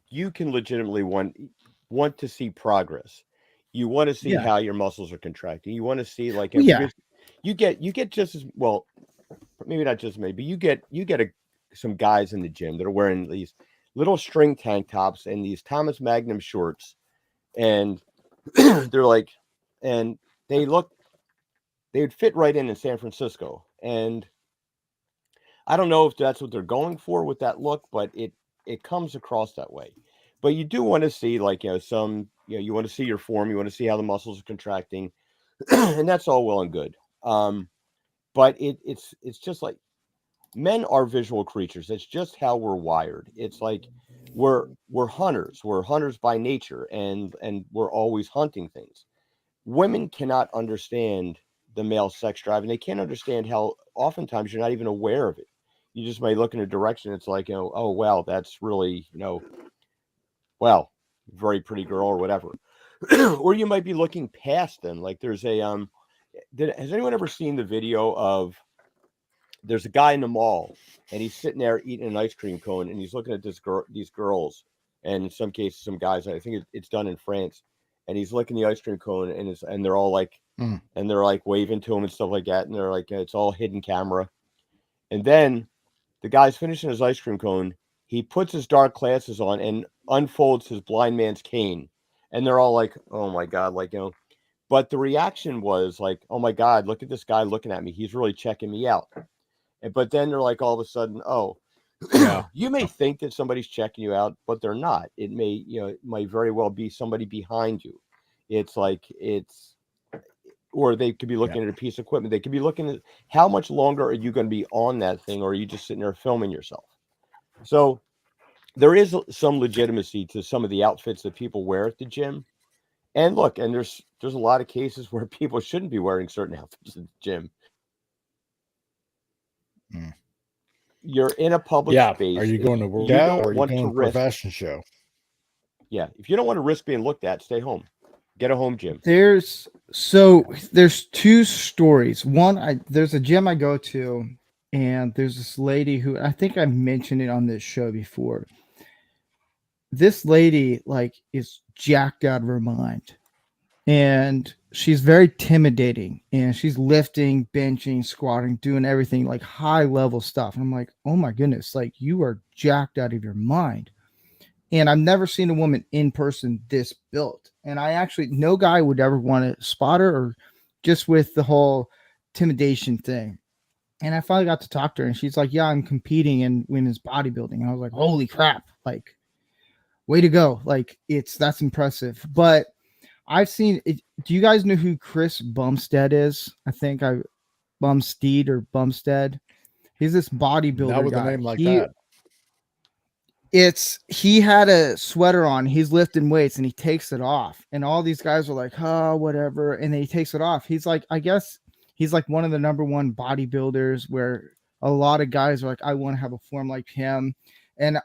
you can legitimately want to see progress. You want to see Yeah. how your muscles are contracting. You want to see like Well, yeah. you get just as well, maybe not just maybe you get some guys in the gym that are wearing these little string tank tops and these Thomas Magnum shorts, and they're like, and they would fit right in San Francisco. And I don't know if that's what they're going for with that look, but it comes across that way. But you do want to see, like, you want to see your form, you want to see how the muscles are contracting, and that's all well and good. But it's just like, men are visual creatures. It's just how we're wired. It's like we're hunters. We're hunters by nature, and we're always hunting things. Women cannot understand the male sex drive, and they can't understand how oftentimes you're not even aware of it. You just may look in a direction. It's like, oh, wow, that's really, well, very pretty girl or whatever. Or you might be looking past them. Like there's a, has anyone ever seen the video of, there's a guy in the mall and he's sitting there eating an ice cream cone and he's looking at these girls, and in some cases, some guys, I think it's done in France. and he's licking the ice cream cone, and they're all like, and they're like waving to him and stuff like that, and they're like, it's all hidden camera. And then the guy's finishing his ice cream cone. He puts his dark glasses on and unfolds his blind man's cane, and they're all like, "Oh my god!" Like, you know. But the reaction was like, "Oh my god, look at this guy looking at me. He's really checking me out." But then they're like, all of a sudden, "Oh, you may think that somebody's checking you out, but they're not. It may, it might very well be somebody behind you. It's like or they could be looking at a piece of equipment. They could be looking at how much longer are you going to be on that thing, or are you just sitting there filming yourself?" So there is some legitimacy to some of the outfits that people wear at the gym. And look, and there's a lot of cases where people shouldn't be wearing certain outfits at the gym. You're in a public space. Are you going to work out or are you going to a fashion show? Yeah. If you don't want to risk being looked at, stay home. Get a home gym. There's two stories. One, there's a gym I go to, and there's this lady who I think I mentioned it on this show before. This lady is jacked out of her mind, and she's very intimidating, and she's lifting, benching, squatting, doing everything like high level stuff. And I'm like, oh my goodness, like you are jacked out of your mind. And I've never seen a woman in person this built. And no guy would ever want to spot her, or just with the whole intimidation thing. And I finally got to talk to her, and she's like, yeah, I'm competing in women's bodybuilding. And I was like, holy crap, like, way to go. Like, that's impressive. But I've seen it. Do you guys know who Chris Bumstead is? Bumstead or Bumstead. He's this bodybuilder Not with guy. a name like that. He had a sweater on, he's lifting weights, and he takes it off, and all these guys are like, oh, whatever, and then he takes it off. He's like, I guess he's like one of the number one bodybuilders where a lot of guys are like, I want to have a form like him. And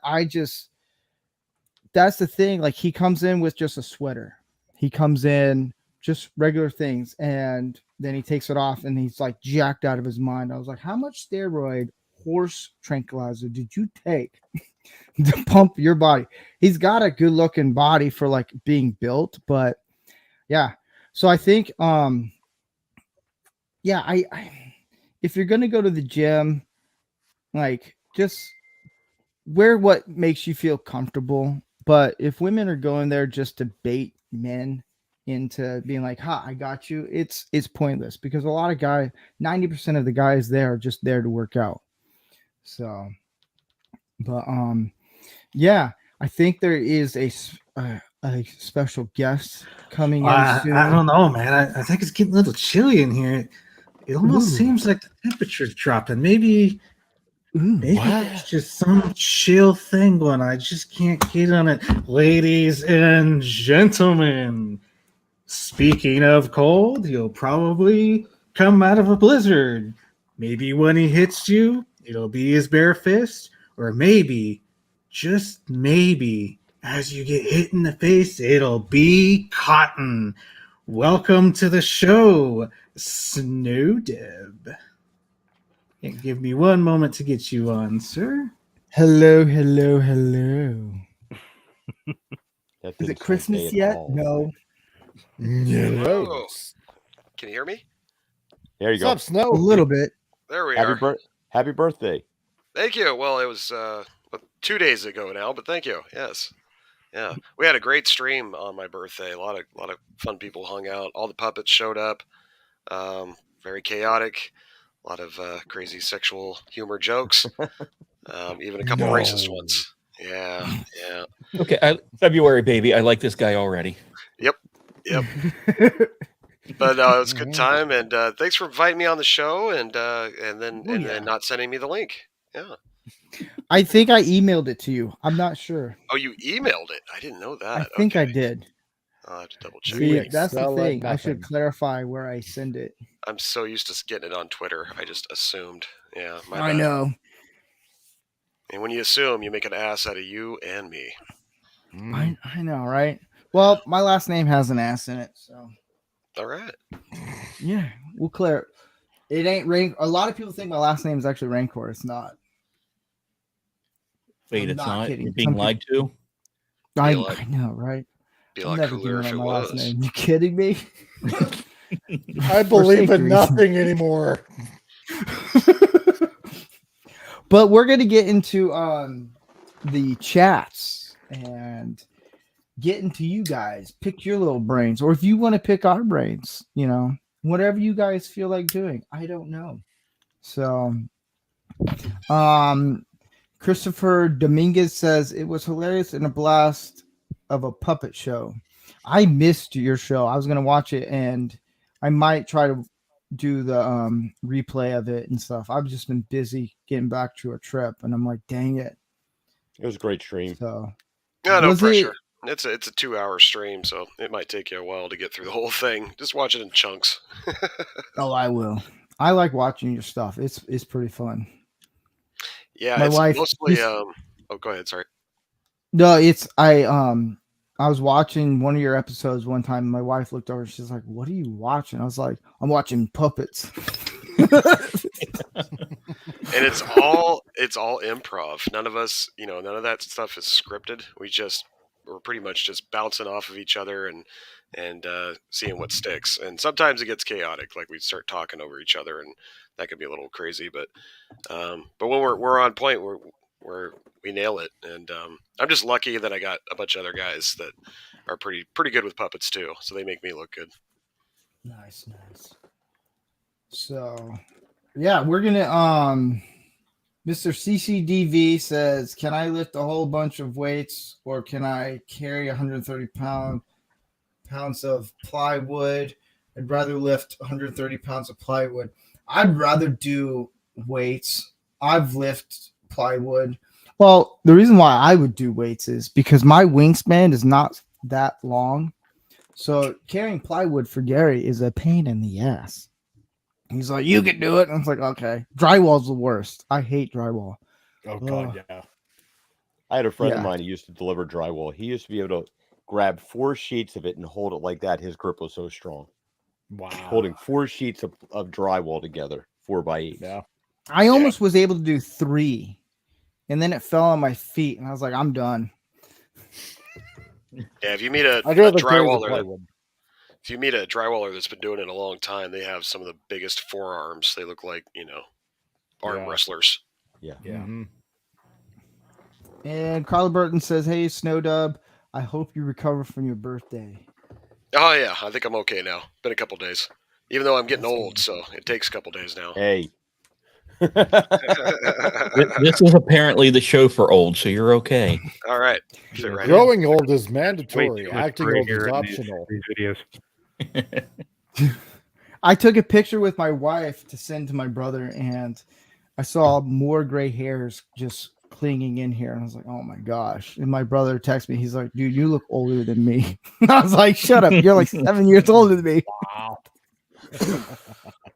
that's the thing, like he comes in with just a sweater, he comes in just regular things, and then he takes it off and he's like jacked out of his mind. I was like, how much steroid horse tranquilizer did you take to pump your body? He's got a good looking body for like being built, but yeah. So I think I if you're gonna go to the gym, like just wear what makes you feel comfortable. But if women are going there just to bait men into being like, ha, I got you, it's pointless, because a lot of guys, 90% of the guys there are just there to work out. So but yeah, I think there is a special guest coming in soon. I don't know, man. I think it's getting a little chilly in here. It almost seems like the temperature's dropping. Maybe it's just some chill thing going on. I just can't get on it. Ladies and gentlemen, speaking of cold, you'll probably come out of a blizzard. Maybe when he hits you, it'll be his bare fist, or maybe, just maybe, as you get hit in the face, it'll be cotton. Welcome to the show, Snow Deb. Give me one moment to get you on, sir. Hello. Is it Christmas yet? No. Hello. Can you hear me? There you go. What's up, Snow? A little bit. There we are. Happy birthday. Thank you. Well, it was 2 days ago now, but thank you. Yes. Yeah. We had a great stream on my birthday. A lot of fun people hung out. All the puppets showed up. Very chaotic. A lot of crazy sexual humor jokes. Even a couple racist ones. Yeah. Okay, February, baby. I like this guy already. Yep. But it was a good time, and thanks for inviting me on the show, and then not sending me the link. Yeah. I think I emailed it to you. I'm not sure. Oh, you emailed it? I didn't know that. I think I did. I'll have to double check. See, that's the thing. I should clarify where I send it. I'm so used to getting it on Twitter. I just assumed. Yeah, I know. And when you assume, you make an ass out of you and me. I know, right? Well, my last name has an ass in it, so. All right. Yeah, we'll clear it. It ain't Rank. A lot of people think my last name is actually Rancor. It's not. Wait, I'm it's not? kidding. You're being lied to? I know, right? Be a I'm lot never cooler giving if up it my last was. name. You kidding me? I believe safety in nothing anymore. But we're gonna get into the chats and get into you guys. Pick your little brains, or if you want to pick our brains, whatever you guys feel like doing. I don't know. So, Christopher Dominguez says it was hilarious and a blast of a puppet show. I missed your show. I was gonna watch it, and I might try to do the replay of it and stuff. I've just been busy getting back to a trip, and I'm like, dang it. It was a great stream. So, No was pressure. it- It's a 2-hour stream, so it might take you a while to get through the whole thing. Just watch it in chunks. Oh, I will. I like watching your stuff. It's pretty fun. Yeah, My it's wife- mostly. Oh, go ahead. Sorry. No, I was watching one of your episodes one time. And my wife looked over. She's like, "What are you watching?" I was like, "I'm watching puppets." And it's all improv. None of us, none of that stuff is scripted. We're pretty much just bouncing off of each other and seeing what sticks. And sometimes it gets chaotic, like we start talking over each other, and that can be a little crazy. But when we're on point, we nail it. And I'm just lucky that I got a bunch of other guys that are pretty good with puppets too, so they make me look good. Nice. So, yeah, we're gonna Mr. CCDV says, "Can I lift a whole bunch of weights, or can I carry 130 pounds of plywood? I'd rather lift 130 pounds of plywood. I'd rather do weights. I've lifted plywood. Well, the reason why I would do weights is because my wingspan is not that long. So carrying plywood for Gary is a pain in the ass. He's like, you can do it. And I was like, okay. Drywall's the worst. I hate drywall. Oh God, yeah. I had a friend of Yeah. mine who used to deliver drywall. He used to be able to grab 4 sheets of it and hold it like that. His grip was so strong. Wow. Holding 4 sheets of drywall together, 4x8. Yeah. I almost was able to do 3, and then it fell on my feet, and I was like, I'm done. Yeah, if you meet a I'd rather carry the drywaller, plywood. if you meet a drywaller that's been doing it a long time, they have some of the biggest forearms. They look like arm Yeah. wrestlers. Yeah. Yeah. Mm-hmm. And Carla Burton says, hey, Snow Dub, I hope you recover from your birthday. Oh yeah, I think I'm okay now. Been a couple days, even though I'm getting That's old, good. so it takes a couple days now. Hey. This is apparently the show for old, so you're okay. All right, fit right in. Growing old is Way mandatory. too much Acting gray old is hair in optional. these videos. I took a picture with my wife to send to my brother, and I saw more gray hairs just clinging in here. And I was like, oh my gosh. And my brother texted me. He's like, dude, you look older than me. I was like, shut up. You're like 7 years older than me.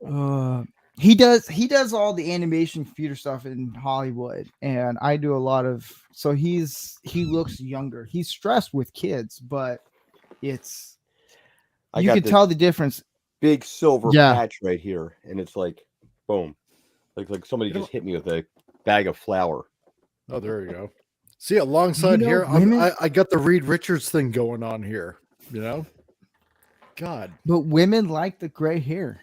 Wow. He does all the animation computer stuff in Hollywood, and I do a lot of, so he looks younger. He's stressed with kids, but it's, I you got can this tell the difference. big silver Yeah. patch right here, and it's like, boom. Like somebody just hit me with a bag of flour. Oh, there you go. See, alongside You know, here, women- I got the Reed Richards thing going on here. God. But women like the gray hair.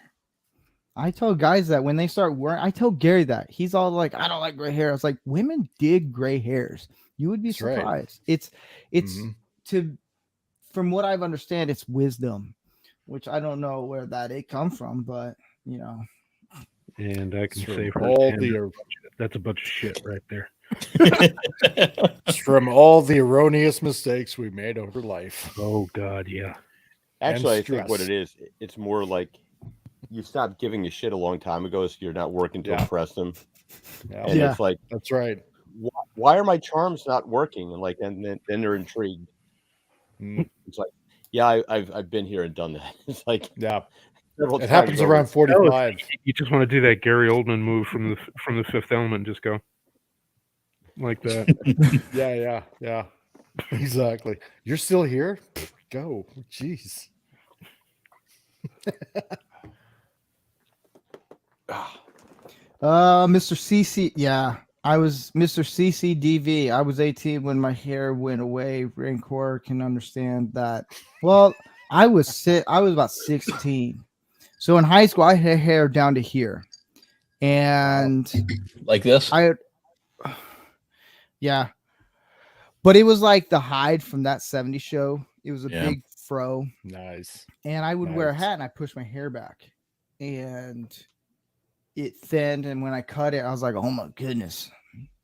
I tell guys that when they start wearing, I tell Gary that. He's all like, I don't like gray hair. I was like, women dig gray hairs. You would be That's right. surprised. It's Mhm. from what I've understand, it's wisdom, which I don't know where that it come from, but And I can It's say from for all 10, that's a bunch of shit right there. It's from all the erroneous mistakes we made over life. Oh God, yeah. Actually, I think what stress. it is, it's more like you stopped giving a shit a long time ago, so you're not working to Yeah. impress them. Yeah, And Yeah. it's like, that's right. why are my charms not working? And then they're intrigued. Mm, It's like, yeah, I've been here and done that. It's like yeah, several it times happens over. around 45. You just want to do that Gary Oldman move from the Fifth Element, and just go like that. Yeah. Exactly. You're still here? Pfft, go. Jeez. Mr. CC, yeah, I was Mr. CCDV. I was 18 when my hair went away. Rancor can understand that. Well, I was about 16. So in high school, I had hair down to here, and Like this? yeah, but it was like the Hyde from that '70s show. It was a Yeah. big fro, Nice. and I would wear a Nice. hat and I pushed my hair back, and it thinned. And when I cut it, I was like, oh my goodness.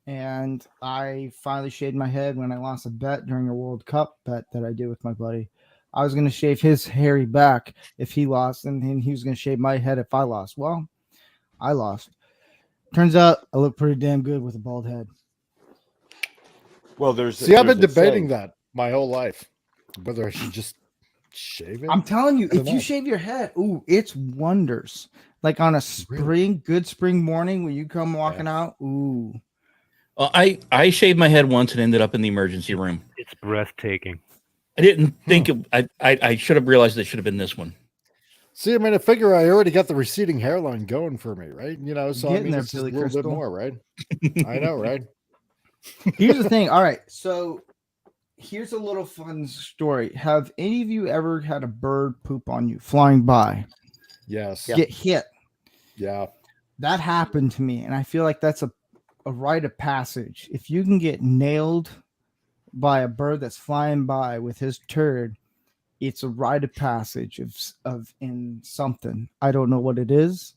And I finally shaved my head when I lost a bet during a World Cup bet that I did with my buddy. I was going to shave his hairy back if he lost, and then he was going to shave my head if I lost. Well, I lost. Turns out I look pretty damn good with a bald head. Well, I've been a debating saying. that my whole life, whether I should just shave it. I'm telling you, I don't if you know. shave your head, ooh, it's wonders. Like on a good spring morning when you come walking out, ooh. Well, I shaved my head once and ended up in the emergency room. It's breathtaking. I didn't think I should have realized it should have been this one. See, I mean, I figure I already got the receding hairline going for me, right? So Getting I mean, there, it's just a Billy little Crystal. bit more, right? I know, right? Here's the thing. All right, so here's a little fun story. Have any of you ever had a bird poop on you flying by? Yes. Get hit. Yeah. That happened to me, and I feel like that's a rite of passage. If you can get nailed by a bird that's flying by with his turd, it's a rite of passage of in something. I don't know what it is,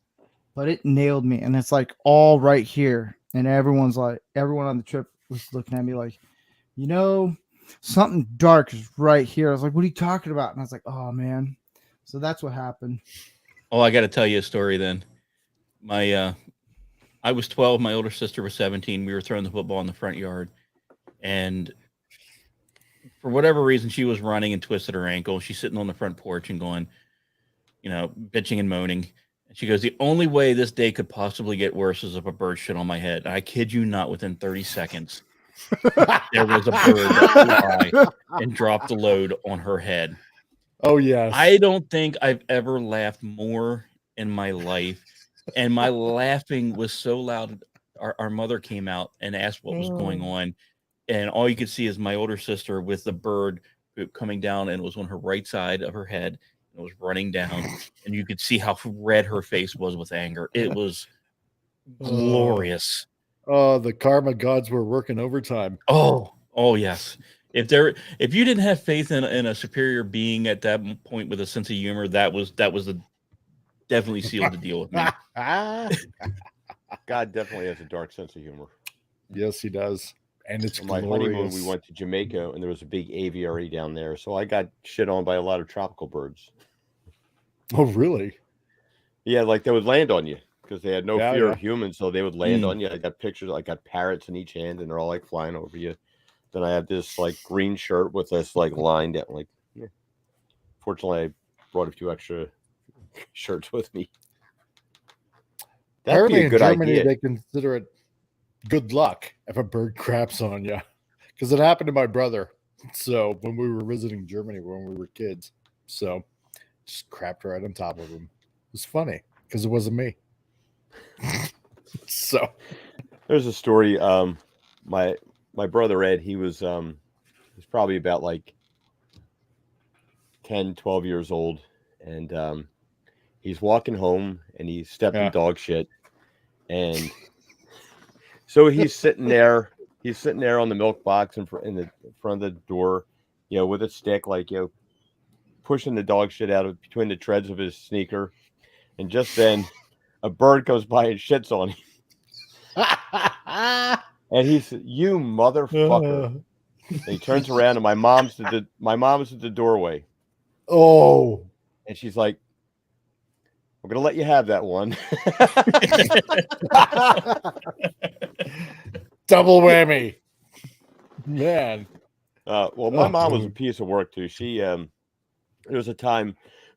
but it nailed me, and it's like all right here. And everyone on the trip was looking at me like, something dark is right here. I was like, what are you talking about? And I was like, oh man. So that's what happened. Oh, I got to tell you a story then. I was 12. My older sister was 17. We were throwing the football in the front yard, and for whatever reason, she was running and twisted her ankle. She's sitting on the front porch and going, bitching and moaning. And she goes, the only way this day could possibly get worse is if a bird shit on my head. And I kid you not, within 30 seconds, there was a bird that flew by and dropped the load on her head. Oh, yes. I don't think I've ever laughed more in my life. And my laughing was so loud. Our mother came out and asked what was going on. And all you could see is my older sister with the bird coming down, and it was on her right side of her head. It was running down, and you could see how red her face was with anger. It was glorious. Oh, the karma gods were working overtime. Oh, yes. If you didn't have faith in a superior being at that point with a sense of humor, that was definitely sealed the deal with me. God definitely has a dark sense of humor. Yes, he does. And it's on my honeymoon, we went to Jamaica, and there was a big aviary down there. So I got shit on by a lot of tropical birds. Oh, really? Yeah, like they would land on you because they had no fear of humans, so they would land on you. I got pictures. I got parrots in each hand, and they're all like flying over you. Then I had this like green shirt with this like line down. Like, fortunately, I brought a few extra shirts with me. That'd be a good Germany, idea. They consider it good luck if a bird craps on you, because it happened to my brother. So when we were visiting Germany when we were kids, so just crapped right on top of him. It was funny because it wasn't me. So there's a story. My brother Ed, he was probably about like 10, 12 years old, and he's walking home and he stepped in dog shit, and so he's sitting there on the milk box in the front of the door, with a stick, like, pushing the dog shit out of between the treads of his sneaker. And just then a bird comes by and shits on him. And he said, "You motherfucker." And he turns around, and my mom's at the doorway. Oh. And she's like, "I'm going to let you have that one." Double whammy. Man. Well, my mom was a piece of work too. She there was a time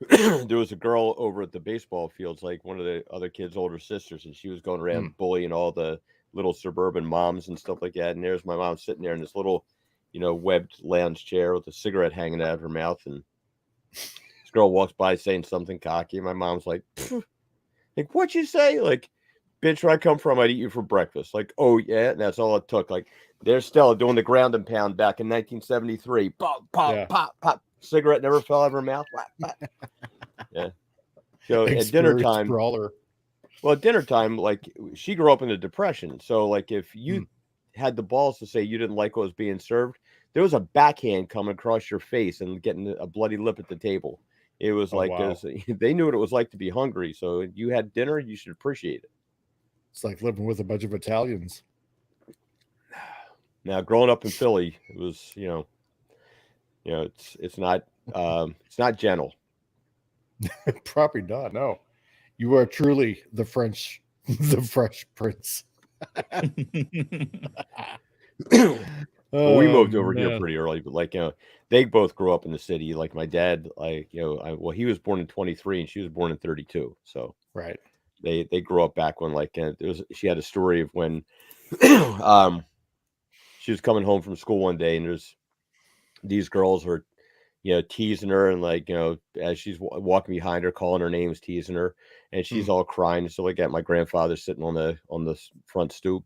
there was a girl over at the baseball fields, like one of the other kids' older sisters, and she was going around bullying all the little suburban moms and stuff like that. And there's my mom sitting there in this little, webbed lounge chair with a cigarette hanging out of her mouth, and this girl walks by saying something cocky. And my mom's like, "What'd you say?" Like, bitch, where I come from, I'd eat you for breakfast. Like, oh yeah, and that's all it took. Like, there's Stella doing the ground and pound back in 1973. Pop, pop, Yeah. pop, pop. Cigarette never fell out of her mouth. Yeah. So at dinner Experienced time, brawler. well, at dinner time, like she grew up in the Depression. So like if you had the balls to say you didn't like what was being served, there was a backhand coming across your face and getting a bloody lip at the table. It was Oh, like wow. they knew what it was like to be hungry. So you had dinner, you should appreciate it. It's like living with a bunch of Italians. Now, growing up in Philly, it was it's not gentle. Probably not. No, you are truly the Fresh Prince. Well, we moved Oh, over here man. pretty early, but like they both grew up in the city. Like my dad, like he was born in 23 and she was born in 32. So Right. they grew up back when like she had a story of when she was coming home from school one day and there's these girls were teasing her and like as she's walking behind her, calling her names, teasing her, and she's all crying. So like, got my grandfather sitting on the front stoop,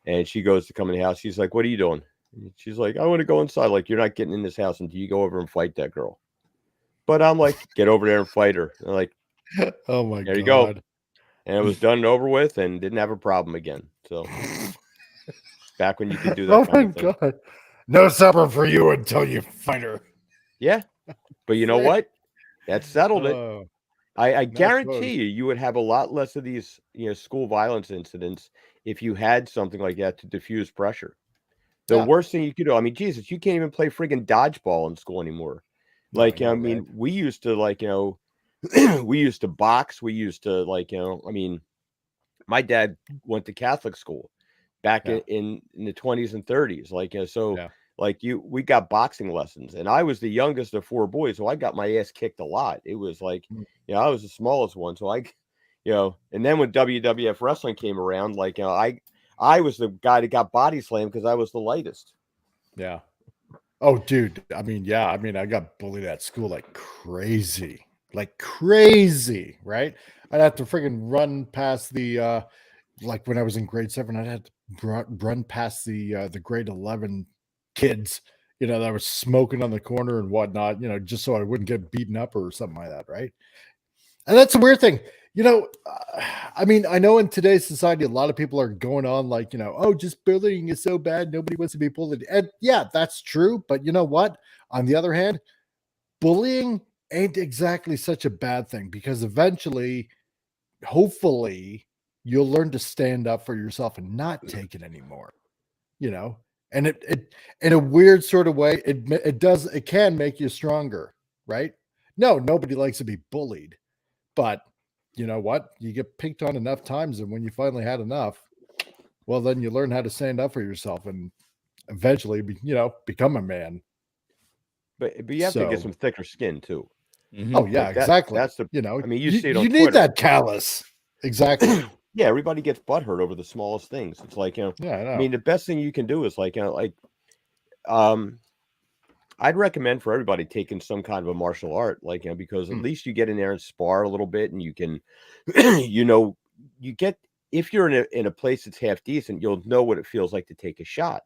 and she goes to come in the house. She's like, "What are you doing?" And she's like, "I want to go inside." Like, you're not getting in this house until you go over and fight that girl. But I'm like, get over there and fight her. And like, Oh my there God. you go. And it was done and over with, and didn't have a problem again. So back when you could do that. Oh my kind of thing. God. No supper for you until you fight her. Yeah, but you know what? That settled it. Oh, I suppose. guarantee you would have a lot less of these school violence incidents if you had something like that to diffuse pressure. The Yeah. worst thing you could do, I mean, Jesus, you can't even play friggin' dodgeball in school anymore. No, Like, I know, I mean, right? we used to like, we used to box. We used to like, I mean, my dad went to Catholic school back Yeah. in the 20s and 30s. Like, so Yeah. like we got boxing lessons, and I was the youngest of four boys, so I got my ass kicked a lot. It was like, I was the smallest one, so and then when WWF wrestling came around, like, I was the guy that got body slammed because I was the lightest. Yeah. Oh, dude. I mean, yeah. I mean, I got bullied at school like crazy, right? I'd have to friggin' run past the, like when I was in grade 7, I'd have to run past the grade 11 kids, that was smoking on the corner and whatnot, just so I wouldn't get beaten up or something like that, right? And that's a weird thing. I mean, I know in today's society, a lot of people are going on like, oh, just bullying is so bad. Nobody wants to be bullied. And yeah, that's true. But you know what? On the other hand, bullying ain't exactly such a bad thing because eventually, hopefully, you'll learn to stand up for yourself and not take it anymore. And it in a weird sort of way, it can make you stronger, right? No, nobody likes to be bullied. But you know what? You get picked on enough times, and when you finally had enough, well, then you learn how to stand up for yourself and eventually, become a man. But you have to get some thicker skin too. Oh yeah, Like exactly. That's the. I mean, you see it on you Twitter. need that callus. Exactly. Yeah, everybody gets butthurt over the smallest things. It's like, Yeah, I know. I mean, the best thing you can do is like, I'd recommend for everybody taking some kind of a martial art, like, because at least you get in there and spar a little bit and you can, you get, if you're in a place that's half decent, you'll know what it feels like to take a shot.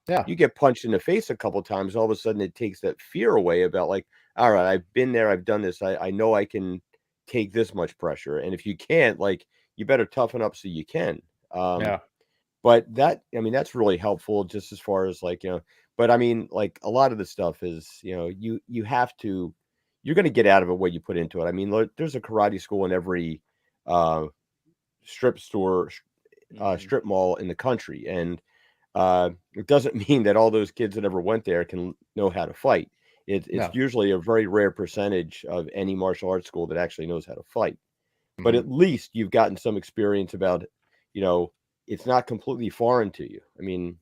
Yeah. You get punched in the face a couple of times, all of a sudden it takes that fear away about like, all right, I've been there, I've done this. I know I can take this much pressure. And if you can't, like, you better toughen up so you can. Yeah. But that's really helpful just as far as like, but I mean, like a lot of the stuff is, you have to, you're going to get out of it what you put into it. I mean, there's a karate school in every strip store, strip mall in the country. And it doesn't mean that all those kids that ever went there can know how to fight. It's usually a very rare percentage of any martial arts school that actually knows how to fight. But at least you've gotten some experience about, it's not completely foreign to you. I mean,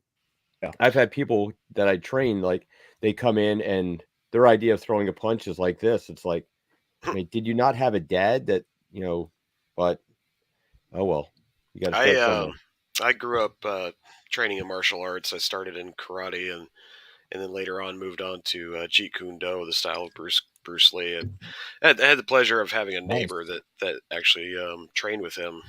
I've had people that I train, like they come in and their idea of throwing a punch is like this. It's like, I mean, did you not have a dad that, but oh, well, you got to start somewhere. I grew up training in martial arts. I started in karate and then later on moved on to Jeet Kune Do, the style of Bruce Bruce Lee, and I had the pleasure of having a neighbor that actually trained with him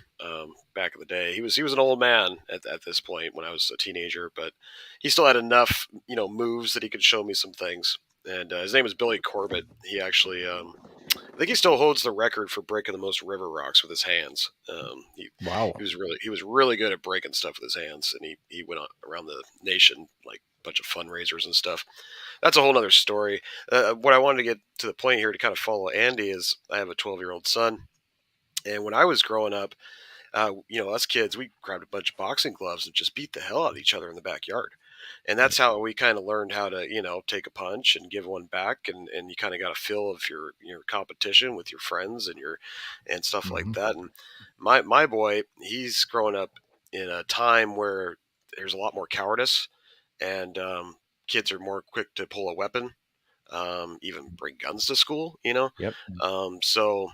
back in the day. He was an old man at this point when I was a teenager, but he still had enough moves that he could show me some things. And his name was Billy Corbett. He actually I think he still holds the record for breaking the most river rocks with his hands. Wow. He was really good at breaking stuff with his hands, and he went around the nation like a bunch of fundraisers and stuff. That's a whole other story. What I wanted to get to the point here to kind of follow Andy is I have a 12-year-old son, and when I was growing up, us kids, we grabbed a bunch of boxing gloves and just beat the hell out of each other in the backyard. And that's how we kind of learned how to, take a punch and give one back. And you kind of got a feel of your competition with your friends and stuff like that. And my boy, he's growing up in a time where there's a lot more cowardice, and kids are more quick to pull a weapon, even bring guns to school, Yep. So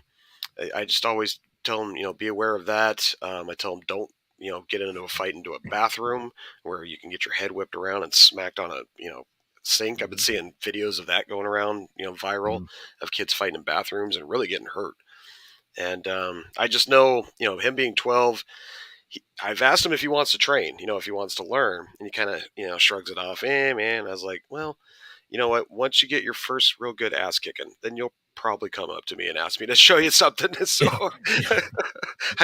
I just always tell them, be aware of that. I tell them don't, get into a fight into a bathroom where you can get your head whipped around and smacked on a, sink. I've been seeing videos of that going around, viral of kids fighting in bathrooms and really getting hurt. And I just know, him being 12, I've asked him if he wants to train, if he wants to learn, and he kind of, shrugs it off. Man, I was like, well, you know what? Once you get your first real good ass kicking, then you'll probably come up to me and ask me to show you something. So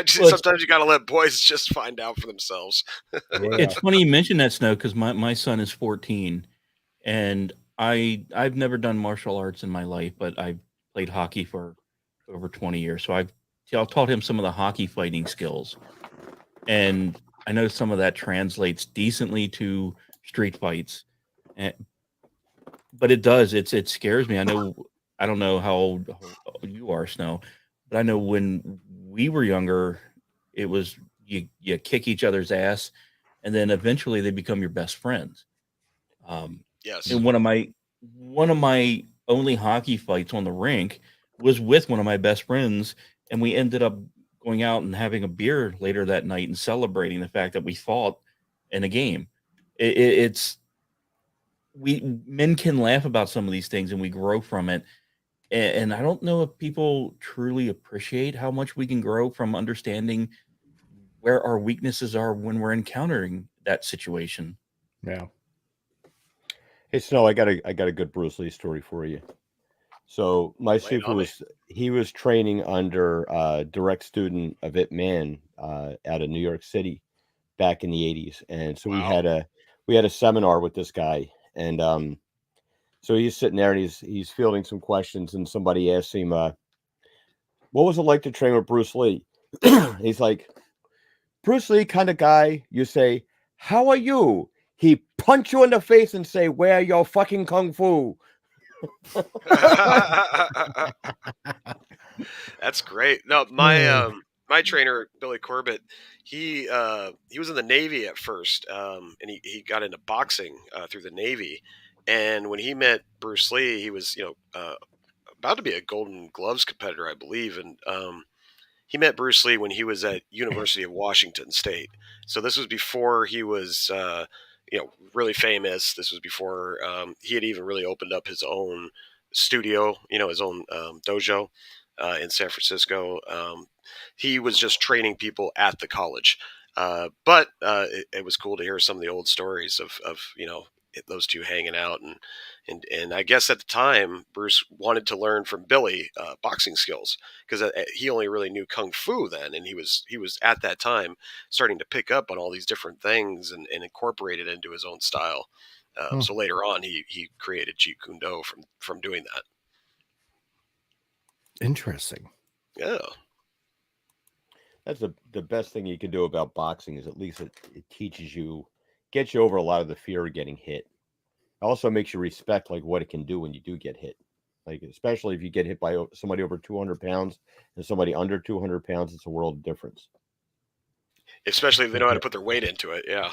sometimes you got to let boys just find out for themselves. It's funny you mentioned that, Snow, because my son is 14, and I've never done martial arts in my life, but I've played hockey for over 20 years. So I've taught him some of the hockey fighting skills, and I know some of that translates decently to street fights. But it does. It scares me. I don't know how old you are, Snow, but I know when we were younger, it was you kick each other's ass, and then eventually they become your best friends. Yes. And one of my only hockey fights on the rink was with one of my best friends, and we ended up going out and having a beer later that night and celebrating the fact that we fought in a game. Men can laugh about some of these things and we grow from it. And I don't know if people truly appreciate how much we can grow from understanding where our weaknesses are when we're encountering that situation. Yeah. Hey, Snow, I got a good Bruce Lee story for you. So my super was training under a direct student of Ip Man out of New York City back in the 80s. And so we had a seminar with this guy, and so he's sitting there and he's fielding some questions, and somebody asked him, what was it like to train with Bruce Lee? He's like, Bruce Lee kind of guy, you say, how are you? He punch you in the face and say, where your fucking kung fu? That's great. No, my trainer, Billy Corbett, he was in the Navy at first, and he got into boxing through the Navy. And when he met Bruce Lee, he was about to be a Golden Gloves competitor, I believe, and he met Bruce Lee when he was at University of Washington State. So this was before he was really famous. This was before he had even really opened up his own studio, his own dojo in San Francisco. He was just training people at the college. But it was cool to hear some of the old stories of those two hanging out, and I guess at the time Bruce wanted to learn from Billy boxing skills, because he only really knew kung fu then, and he was at that time starting to pick up on all these different things and incorporate it into his own style. So later on he created Jeet Kune Do from doing that. Interesting. Yeah. That's the best thing you can do about boxing, is at least it teaches you, gets you over a lot of the fear of getting hit. It also makes you respect like what it can do when you do get hit. Like, especially if you get hit by somebody over 200 pounds and somebody under 200 pounds, it's a world of difference. Especially if they know how to put their weight into it. Yeah.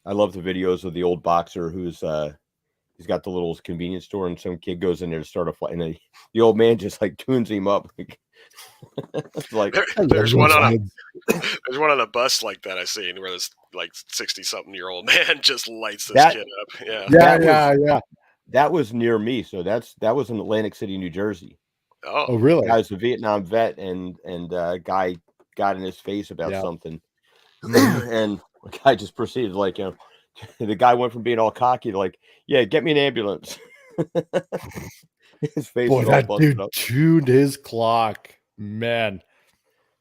I love the videos of the old boxer who's he's got the little convenience store, and some kid goes in there to start a fight, and the old man just like tunes him up. It's like there's one on a bus like that I seen, where this like 60-something-year-old man just lights this kid up. Yeah. That was near me. So that was in Atlantic City, New Jersey. Oh, really? I was a Vietnam vet, and guy got in his face about Yeah. something, and the guy just proceeded like, the guy went from being all cocky to like, yeah, get me an ambulance. His face Boy, was all that busted dude up. tuned his clock. Man,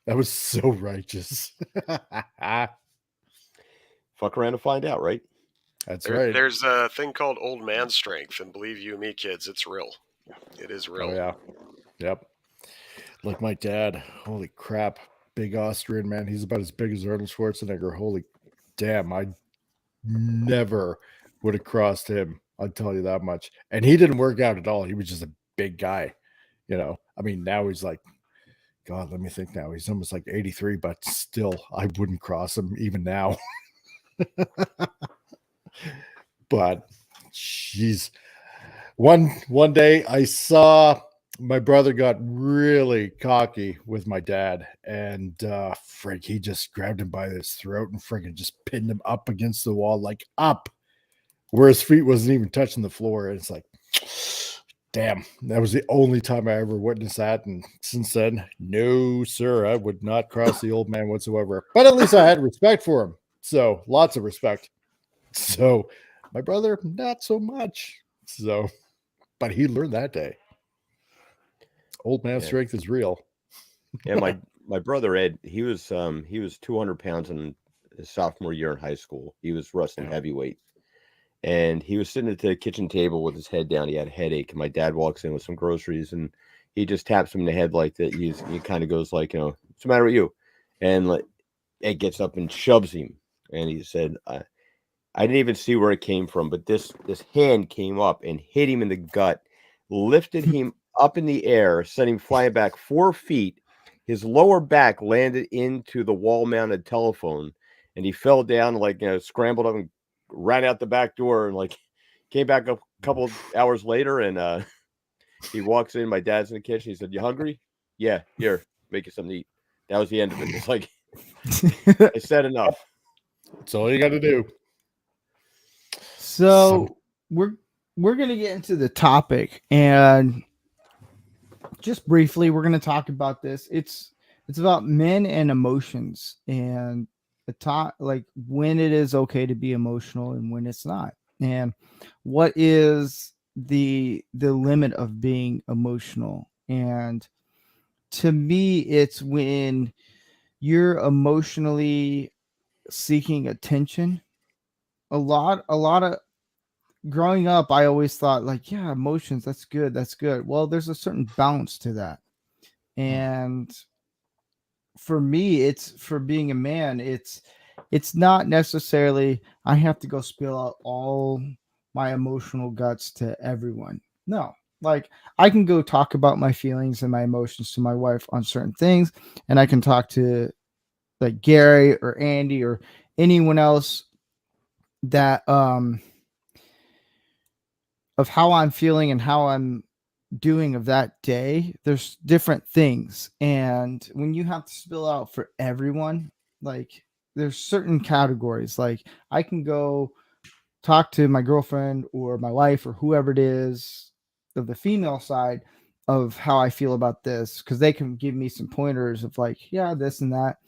that was so righteous. Fuck around and find out, right? That's right. There's a thing called old man strength, and believe you me, kids, it's real. It is real. Oh yeah. Yep. Like my dad. Holy crap. Big Austrian man. He's about as big as Arnold Schwarzenegger. Holy damn. I never would have crossed him. I'll tell you that much. And he didn't work out at all. He was just a big guy. I mean, now he's like, God, let me think now. He's almost like 83, but still, I wouldn't cross him even now. But jeez. One day I saw my brother got really cocky with my dad, and Frank, he just grabbed him by his throat and freaking just pinned him up against the wall, like up where his feet wasn't even touching the floor. And it's like, damn, that was the only time I ever witnessed that. And since then, no, sir, I would not cross the old man whatsoever. But at least I had respect for him. So lots of respect. So my brother, not so much. So, but he learned that day. Old man strength is real. Yeah, my brother Ed, he was 200 pounds in his sophomore year in high school. He was wrestling heavyweight, and he was sitting at the kitchen table with his head down. He had a headache, and my dad walks in with some groceries, and he just taps him in the head like that. He kind of goes like, what's the matter with you? And like Ed gets up and shoves him, and he said, I didn't even see where it came from, but this hand came up and hit him in the gut, lifted him up in the air, sent him flying back 4 feet. His lower back landed into the wall-mounted telephone, and he fell down, like, scrambled up and ran out the back door, and like came back a couple of hours later, and he walks in. My dad's in the kitchen. He said, "You hungry?" "Yeah, here, make you something to eat." That was the end of it. It's like, I said enough. That's all you got to do. So we're gonna get into the topic, and just briefly, we're gonna talk about this. It's about men and emotions, and like when it is okay to be emotional and when it's not, and what is the limit of being emotional. And to me, it's when you're emotionally seeking attention. A lot of growing up, I always thought like, yeah, emotions, that's good. Well, there's a certain balance to that. And for me, it's for being a man, it's not necessarily I have to go spill out all my emotional guts to everyone. No. Like, I can go talk about my feelings and my emotions to my wife on certain things, and I can talk to like Gary or Andy or anyone else that of how I'm feeling and how I'm doing of that day. There's different things, and when you have to spill out for everyone, like there's certain categories. Like, I can go talk to my girlfriend or my wife or whoever it is of the female side of how I feel about this, because they can give me some pointers of like, yeah, this and that.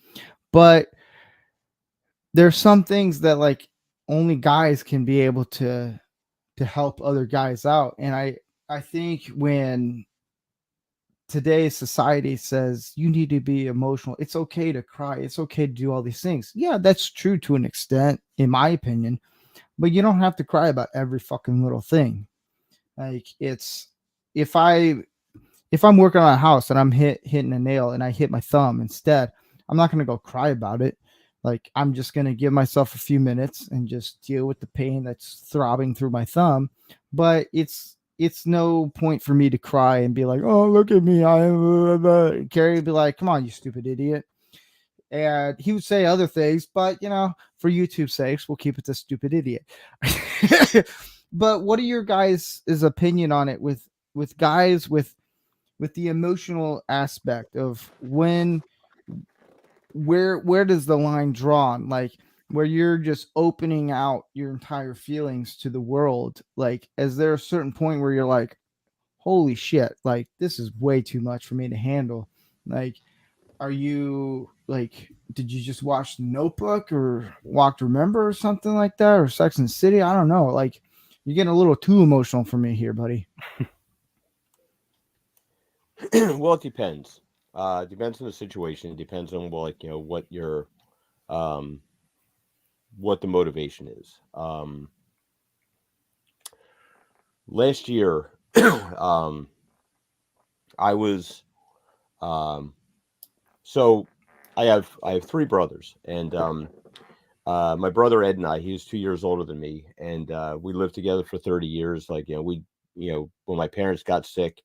But there's some things that like only guys can be able to help other guys out. And I think when today's society says you need to be emotional, it's okay to cry, it's okay to do all these things. Yeah, that's true to an extent, in my opinion, but you don't have to cry about every fucking little thing. Like, it's if I'm working on a house and I'm hitting a nail and I hit my thumb instead, I'm not going to go cry about it. Like, I'm just going to give myself a few minutes and just deal with the pain that's throbbing through my thumb. But it's no point for me to cry and be like, oh, look at me. Carrie would be like, come on, you stupid idiot. And he would say other things, but for YouTube's sakes, we'll keep it to stupid idiot. But what are your guys' opinion on it with guys with the emotional aspect of where does the line drawn? Like, where you're just opening out your entire feelings to the world? Like, is there a certain point where you're like, holy shit, like this is way too much for me to handle? Like, are you like, did you just watch The Notebook or Walk to Remember or something like that, or Sex and the City? I don't know. Like, you're getting a little too emotional for me here, buddy. Well, it depends. It depends on the situation. It depends on what your what the motivation is. Last year, I was so I have 3 brothers, and my brother Ed and I, he's 2 years older than me, and we lived together for 30 years. Like, when my parents got sick,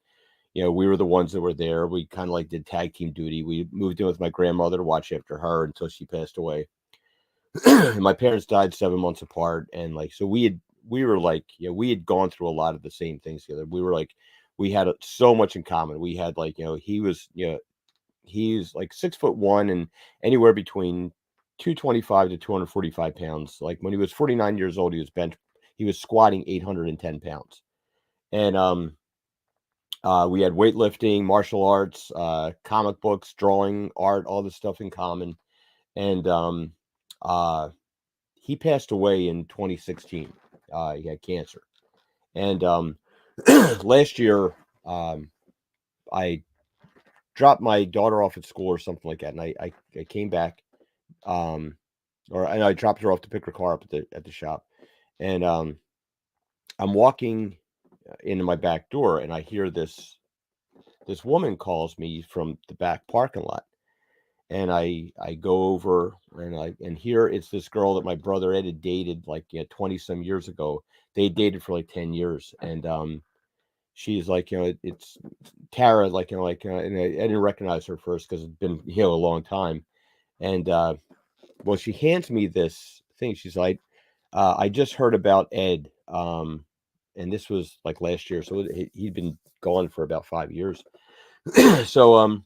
we were the ones that were there. We kind of like did tag team duty. We moved in with my grandmother to watch after her until she passed away. And my parents died 7 months apart, and like, so we had gone through a lot of the same things together. We had so much in common. We had he's like 6'1" and anywhere between 225 to 245 pounds. Like, when he was 49 years old, he was squatting 810 pounds. And we had weightlifting, martial arts, comic books, drawing, art, all this stuff in common. And he passed away in 2016. He had cancer. And last year, I dropped my daughter off at school or something like that, and I came back, and I dropped her off to pick her car up at the shop, and I'm walking into my back door, and I hear this woman calls me from the back parking lot, and I go over, and here it's this girl that my brother Ed had dated like 20 some years ago. They dated for like 10 years, and she's like, it's Tara, like, and I didn't recognize her first because it's been, a long time. And, well, she hands me this thing. She's like, I just heard about Ed. And this was like last year. So he'd been gone for about 5 years. So,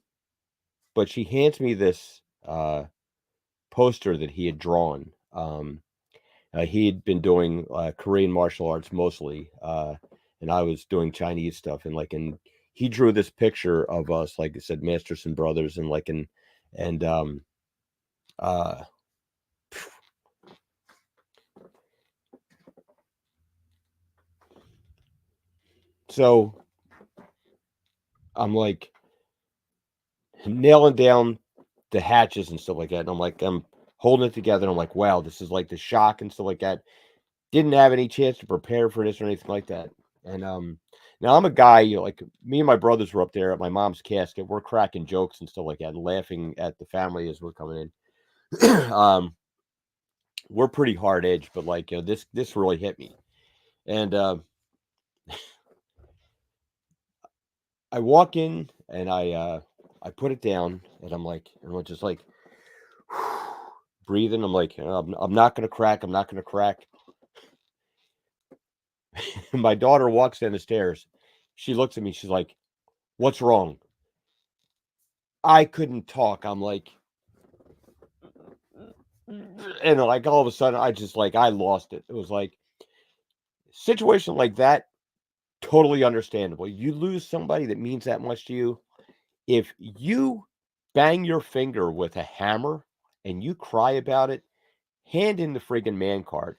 but she hands me this, poster that he had drawn. He had been doing Korean martial arts mostly, and I was doing Chinese stuff. And he drew this picture of us, like I said, Masterson brothers, and so I'm like nailing down the hatches and stuff like that, and I'm holding it together. And I'm like, wow, this is like the shock and stuff like that. Didn't have any chance to prepare for this or anything like that. And now I'm a guy, like me and my brothers were up there at my mom's casket. We're cracking jokes and stuff like that, and laughing at the family as we're coming in. We're pretty hard edged, but like, this really hit me. And I walk in and I put it down, and I'm just like breathing. I'm like, I'm not gonna crack. I'm not gonna crack. My daughter walks down the stairs. She looks at me. She's like, "What's wrong?" I couldn't talk. I'm like, and like all of a sudden, I lost it. It was like situation like that. Totally understandable. You lose somebody that means that much to you. If you bang your finger with a hammer and you cry about it, hand in the friggin' man card.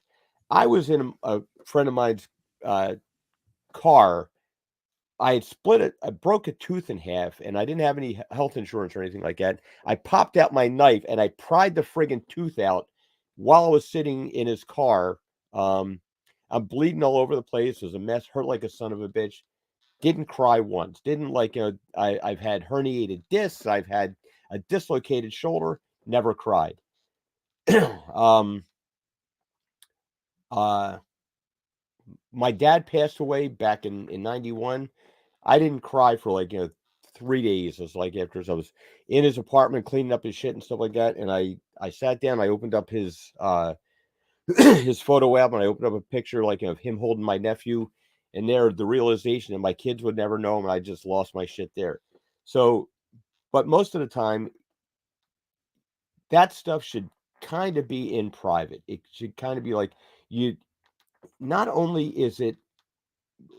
I was in a friend of mine's car. I had split it. I broke a tooth in half, and I didn't have any health insurance or anything like that. I popped out my knife and I pried the friggin' tooth out while I was sitting in his car. I'm bleeding all over the place. It was a mess. Hurt like a son of a bitch. Didn't cry once. Didn't like, I've had herniated discs. I've had a dislocated shoulder. Never cried. My dad passed away back in 91. I didn't cry for like, 3 days. It was like after I was in his apartment cleaning up his shit and stuff like that. And I sat down, I opened up his his photo album, and I opened up a picture like of him holding my nephew, and there the realization that my kids would never know him, and I just lost my shit there. So, but most of the time, that stuff should kind of be in private. It should kind of be like you. Not only is it,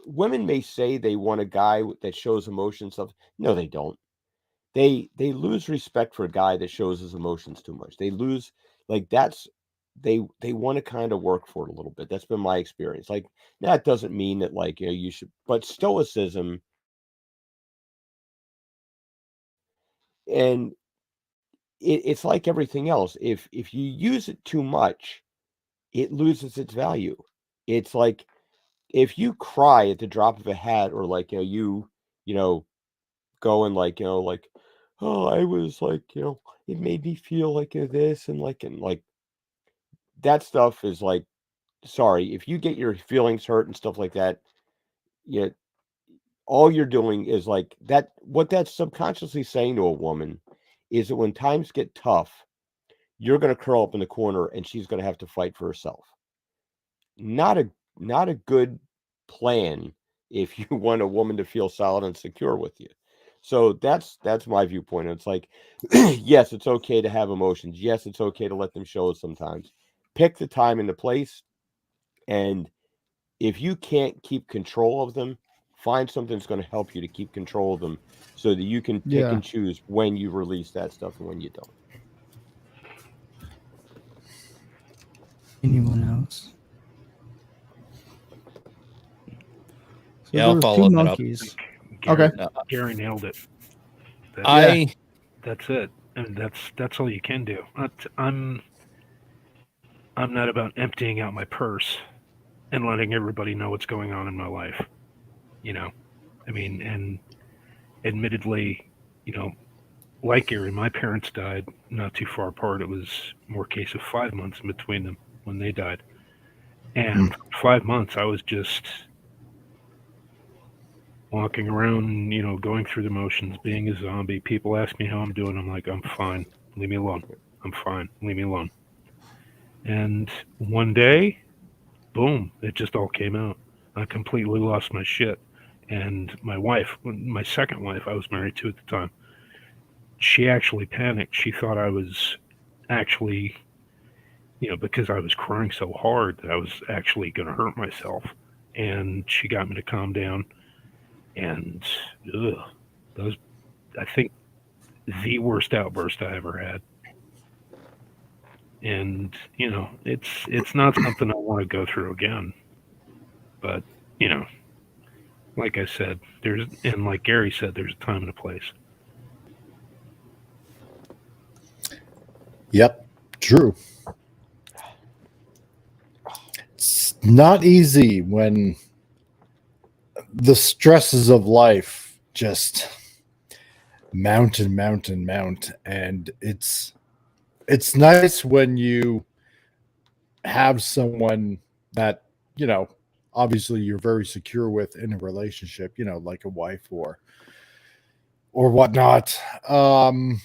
women may say they want a guy that shows emotion stuff. No, they don't. They lose respect for a guy that shows his emotions too much. They lose, like, that's, they want to kind of work for it a little bit. That's been my experience. Like, that doesn't mean that, like, you should, but stoicism, and it's like everything else. If you use it too much, it loses its value. It's like if you cry at the drop of a hat, or like, you know go and, like, like, oh, I was like, it made me feel like this, and like that stuff is like, sorry, if you get your feelings hurt and stuff like that, yeah, all you're doing is like that. What that's subconsciously saying to a woman is that when times get tough, you're going to curl up in the corner and she's going to have to fight for herself. Not a good plan if you want a woman to feel solid and secure with you. So that's my viewpoint. It's like, yes, it's okay to have emotions. Yes, it's okay to let them show it sometimes. Pick the time and the place, and if you can't keep control of them, find something that's going to help you to keep control of them, so that you can pick and choose when you release that stuff and when you don't. Anyone else? So Yeah, there I'll was follow two that up. monkeys. Gary, Okay. Gary nailed it. That's it, and that's all you can do. I'm not about emptying out my purse and letting everybody know what's going on in my life. I mean, and admittedly, like Gary, my parents died not too far apart. It was more case of 5 months in between them when they died, and for 5 months I was just walking around, going through the motions, being a zombie. People ask me how I'm doing. I'm like, I'm fine. Leave me alone. I'm fine. Leave me alone. And one day, boom, it just all came out. I completely lost my shit. And my wife, my second wife I was married to at the time, she actually panicked. She thought I was actually, because I was crying so hard, that I was actually going to hurt myself. And she got me to calm down. And ugh, that was, I think, the worst outburst I ever had. And it's not something I want to go through again. But like I said, like Gary said, there's a time and a place. Yep, true. It's not easy when the stresses of life just mount and mount and mount, and it's nice when you have someone that obviously you're very secure with in a relationship, like a wife or whatnot, to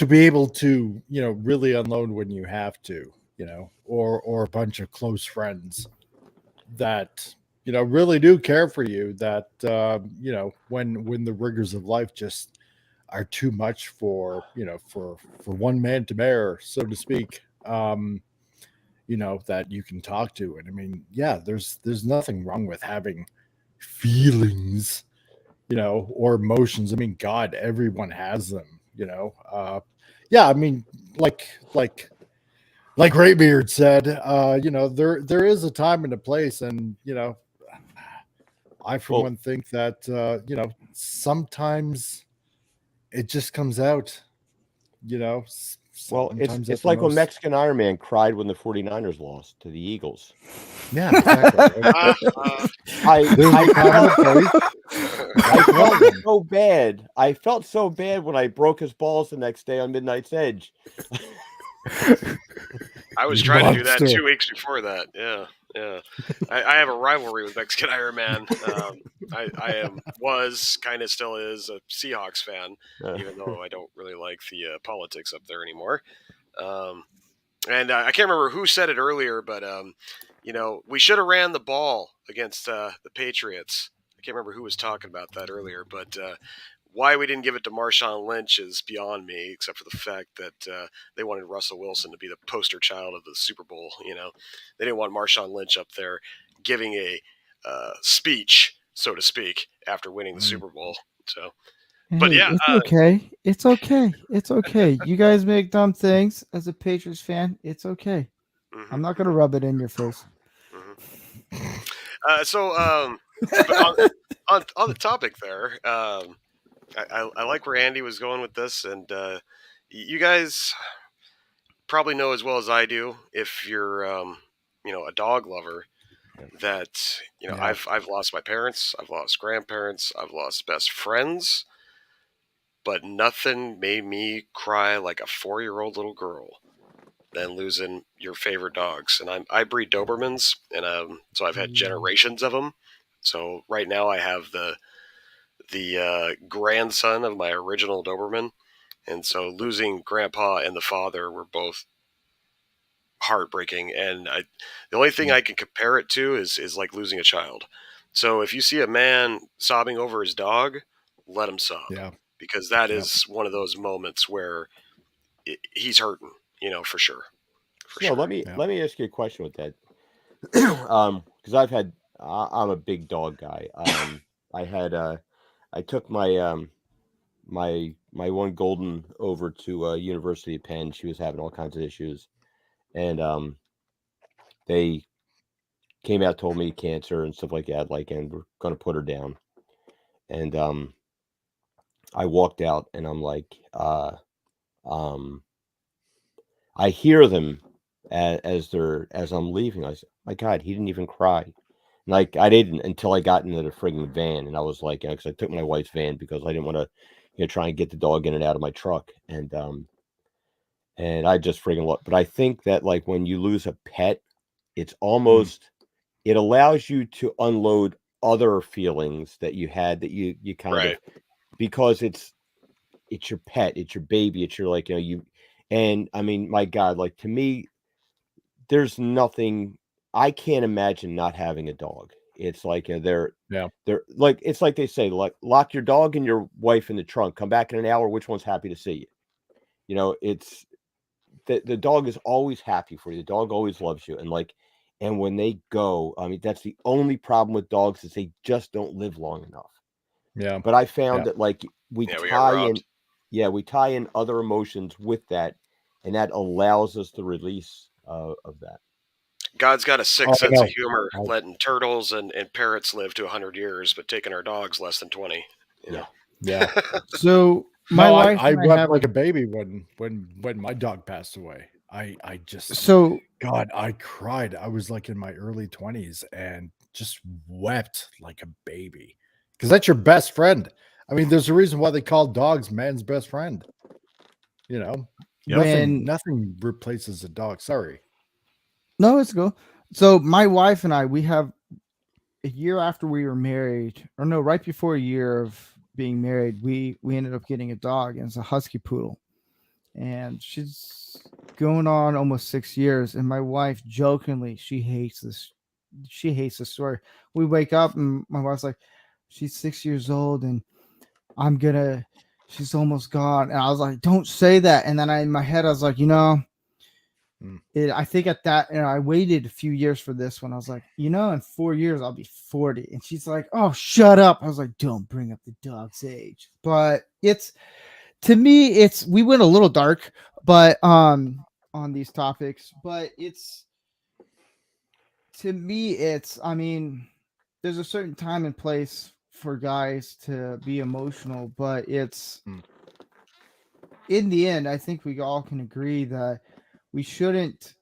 be able to really unload when you have to, or a bunch of close friends that really do care for you, that when the rigors of life just are too much for for one man to bear, so to speak, that you can talk to. And I mean, yeah, there's nothing wrong with having feelings, or emotions. I mean, God, everyone has them, yeah, I mean, like Graybeard said, there is a time and a place, and I for one think that sometimes it just comes out, Well, sometimes it's like when Mexican Iron Man cried when the 49ers lost to the Eagles. Yeah, exactly. I felt so bad. I felt so bad when I broke his balls the next day on Midnight's Edge. I was trying to do that 2 weeks before that. Yeah. I have a rivalry with Mexican Iron Man. I was, kind of still is, a Seahawks fan, even though I don't really like the politics up there anymore. And I can't remember who said it earlier, but we should have ran the ball against the Patriots. I can't remember who was talking about that earlier, but why we didn't give it to Marshawn Lynch is beyond me, except for the fact that they wanted Russell Wilson to be the poster child of the Super Bowl. They didn't want Marshawn Lynch up there giving a speech, so to speak, after winning the Super Bowl. So, but Hey, yeah, it's okay. It's okay. It's okay. You guys make dumb things. As a Patriots fan, it's okay. I'm not gonna rub it in your face. But on the topic there, I like where Andy was going with this, and you guys probably know as well as I do, if you're a dog lover, that I've lost my parents, I've lost grandparents, I've lost best friends, but nothing made me cry like a 4-year-old little girl than losing your favorite dogs. And I breed Dobermans, and so I've had generations of them. So right now I have the grandson of my original Doberman, and so losing Grandpa and the father were both heartbreaking. And the only thing I can compare it to is like losing a child. So if you see a man sobbing over his dog, let him sob. Yeah. Because that is one of those moments where he's hurting, for sure. Let me ask you a question with that. Because I'm a big dog guy. I took my my one golden over to University of Penn. She was having all kinds of issues, and they came out, told me cancer and stuff like that. And we're gonna put her down. And I walked out, and I'm like, I hear them as I'm leaving. I said, "My God, he didn't even cry." Like, I didn't until I got into the frigging van, and I was like, because I took my wife's van because I didn't want to, try and get the dog in and out of my truck, and I just friggin' loved. But I think that, like, when you lose a pet, it's almost it allows you to unload other feelings that you had that you kind of, because it's your pet, it's your baby, it's your and I mean, my God, like, to me, there's nothing. I can't imagine not having a dog. It's like they're like, it's like they say, like, lock your dog and your wife in the trunk. Come back in an hour. Which one's happy to see you? It's the dog is always happy for you. The dog always loves you, and when they go, I mean, that's the only problem with dogs, is they just don't live long enough. Yeah. But I found that, like, we got tie in, robbed. we tie in other emotions with that, and that allows us to release of that. God's got a sick sense of humor, letting turtles and parrots live to 100 years, but taking our dogs less than 20. Yeah. So my wife, I and wept like a baby when my dog passed away. I just God, I cried. I was like in my early 20s and just wept like a baby, because that's your best friend. I mean, there's a reason why they call dogs man's best friend. Nothing replaces a dog. Sorry. No, it's cool. So my wife and I, we have a year after we were married, or no, right before a year of being married, we ended up getting a dog, and it's a husky poodle, and she's going on almost 6 years. And my wife jokingly, she hates the story. We wake up and my wife's like, she's 6 years old and she's almost gone. And I was like, don't say that. And then in my head, I was like, I think at that, I waited a few years for this one. I was like, in 4 years, I'll be 40. And she's like, oh, shut up. I was like, don't bring up the dog's age. But to me, we went a little dark, but on these topics, but to me, I mean, there's a certain time and place for guys to be emotional, but in the end, I think we all can agree that we shouldn't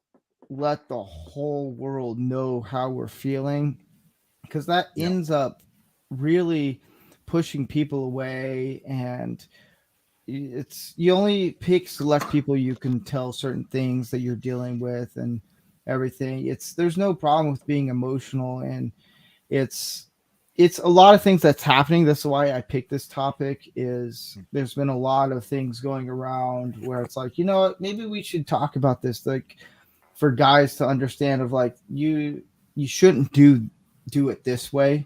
let the whole world know how we're feeling, because that ends up really pushing people away, and you only pick select people you can tell certain things that you're dealing with and everything. There's no problem with being emotional, and it's a lot of things that's happening. That's why I picked this topic. Is there's been a lot of things going around where it's like, maybe we should talk about this, like, for guys to understand, of like, you shouldn't do it this way.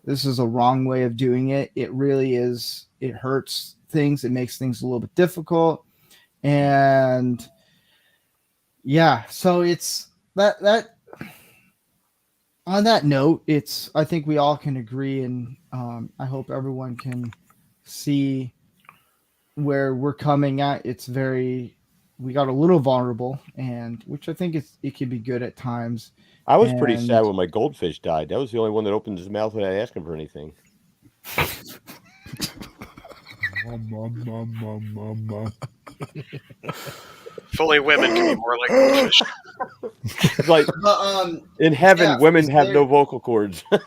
this is a wrong way of doing it. It really is. It hurts things. It makes things a little bit difficult. And yeah, so it's that on that note, I think we all can agree, and I hope everyone can see where we're coming at. We got a little vulnerable, and which I think it can be good at times. I was pretty sad when my goldfish died. That was the only one that opened his mouth without asking for anything. If only women can be more like goldfish. It's like in heaven, yeah, women have no vocal cords. But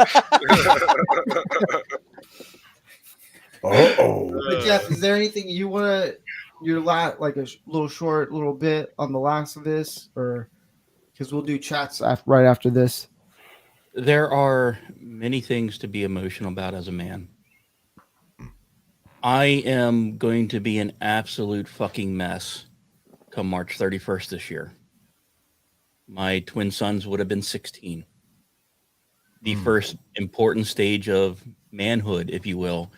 Jeff, is there anything you want to like a little bit on the last of this, or because we'll do chats right after this? There are many things to be emotional about as a man. I am going to be an absolute fucking mess come March 31st this year. My twin sons would have been 16. The first important stage of manhood, if you will,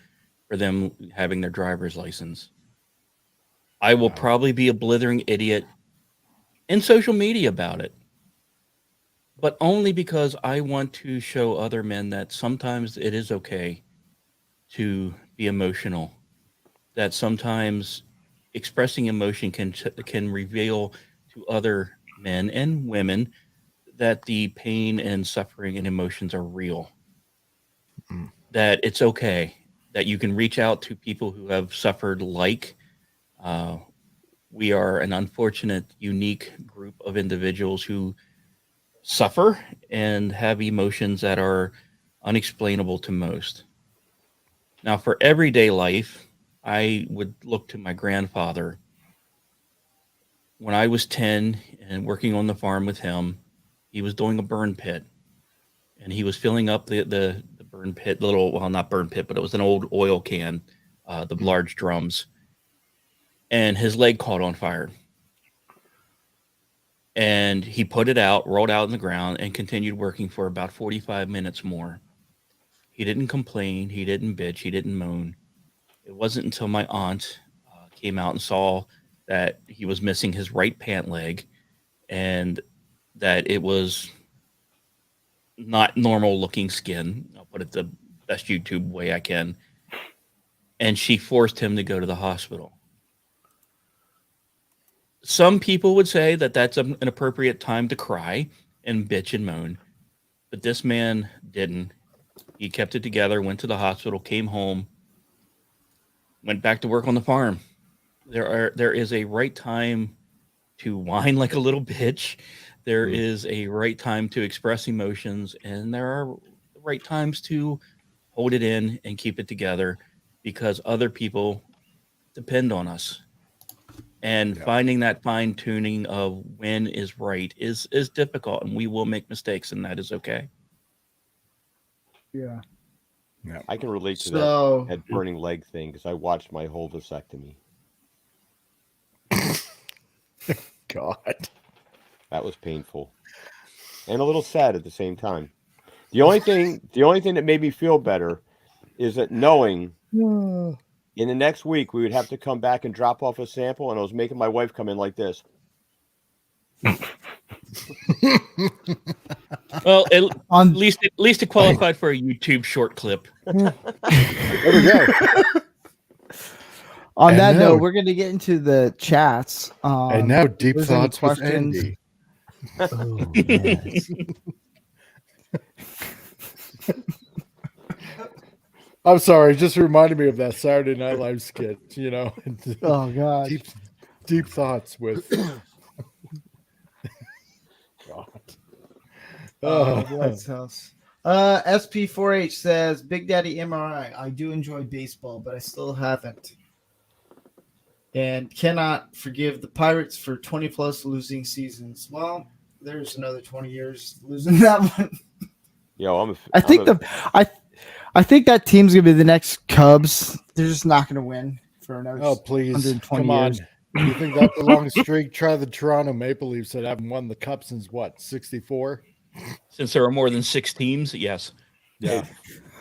for them having their driver's license. I will probably be a blithering idiot in social media about it, but only because I want to show other men that sometimes it is okay to be emotional, that sometimes expressing emotion can reveal to other men and women that the pain and suffering and emotions are real, that it's okay, that you can reach out to people who have suffered we are an unfortunate, unique group of individuals who suffer and have emotions that are unexplainable to most. Now, for everyday life, I would look to my grandfather. When I was 10 and working on the farm with him, he was doing a burn pit. And he was filling up the burn pit, not burn pit, but it was an old oil can, the large drums. And his leg caught on fire. And he put it out, rolled out in the ground, and continued working for about 45 minutes more. He didn't complain. He didn't bitch. He didn't moan. It wasn't until my aunt came out and saw that he was missing his right pant leg and that it was not normal looking skin. I'll put it the best YouTube way I can. And she forced him to go to the hospital. Some people would say that that's an appropriate time to cry and bitch and moan, but this man didn't. He kept it together, went to the hospital, came home, went back to work on the farm. There is a right time to whine like a little bitch. There is a right time to express emotions, and there are right times to hold it in and keep it together because other people depend on us. And finding that fine tuning of when is right is difficult, and we will make mistakes, and that is okay. Yeah. I can relate to that burning leg thing because I watched my whole vasectomy. God. That was painful. And a little sad at the same time. The only thing that made me feel better is that knowing in the next week we would have to come back and drop off a sample, and I was making my wife come in like this. Well, at least it qualified for a YouTube short clip. There we go. On that note, we're going to get into the chats. And now deep thoughts with Andy. Oh, yes. I'm sorry, just reminded me of that Saturday Night Live skit, Oh God. Deep thoughts with God. White's house. SP4H says, Big Daddy MRI. I do enjoy baseball, but I still haven't. And cannot forgive the Pirates for 20 plus losing seasons. Well, there's another 20 years losing that one. Yo, I think that team's gonna be the next Cubs. They're just not gonna win for another. Please, 120 come on. years. You think that's a long streak? Try the Toronto Maple Leafs that haven't won the Cup since what, 64? Since there are more than 6 teams, yes. Yeah.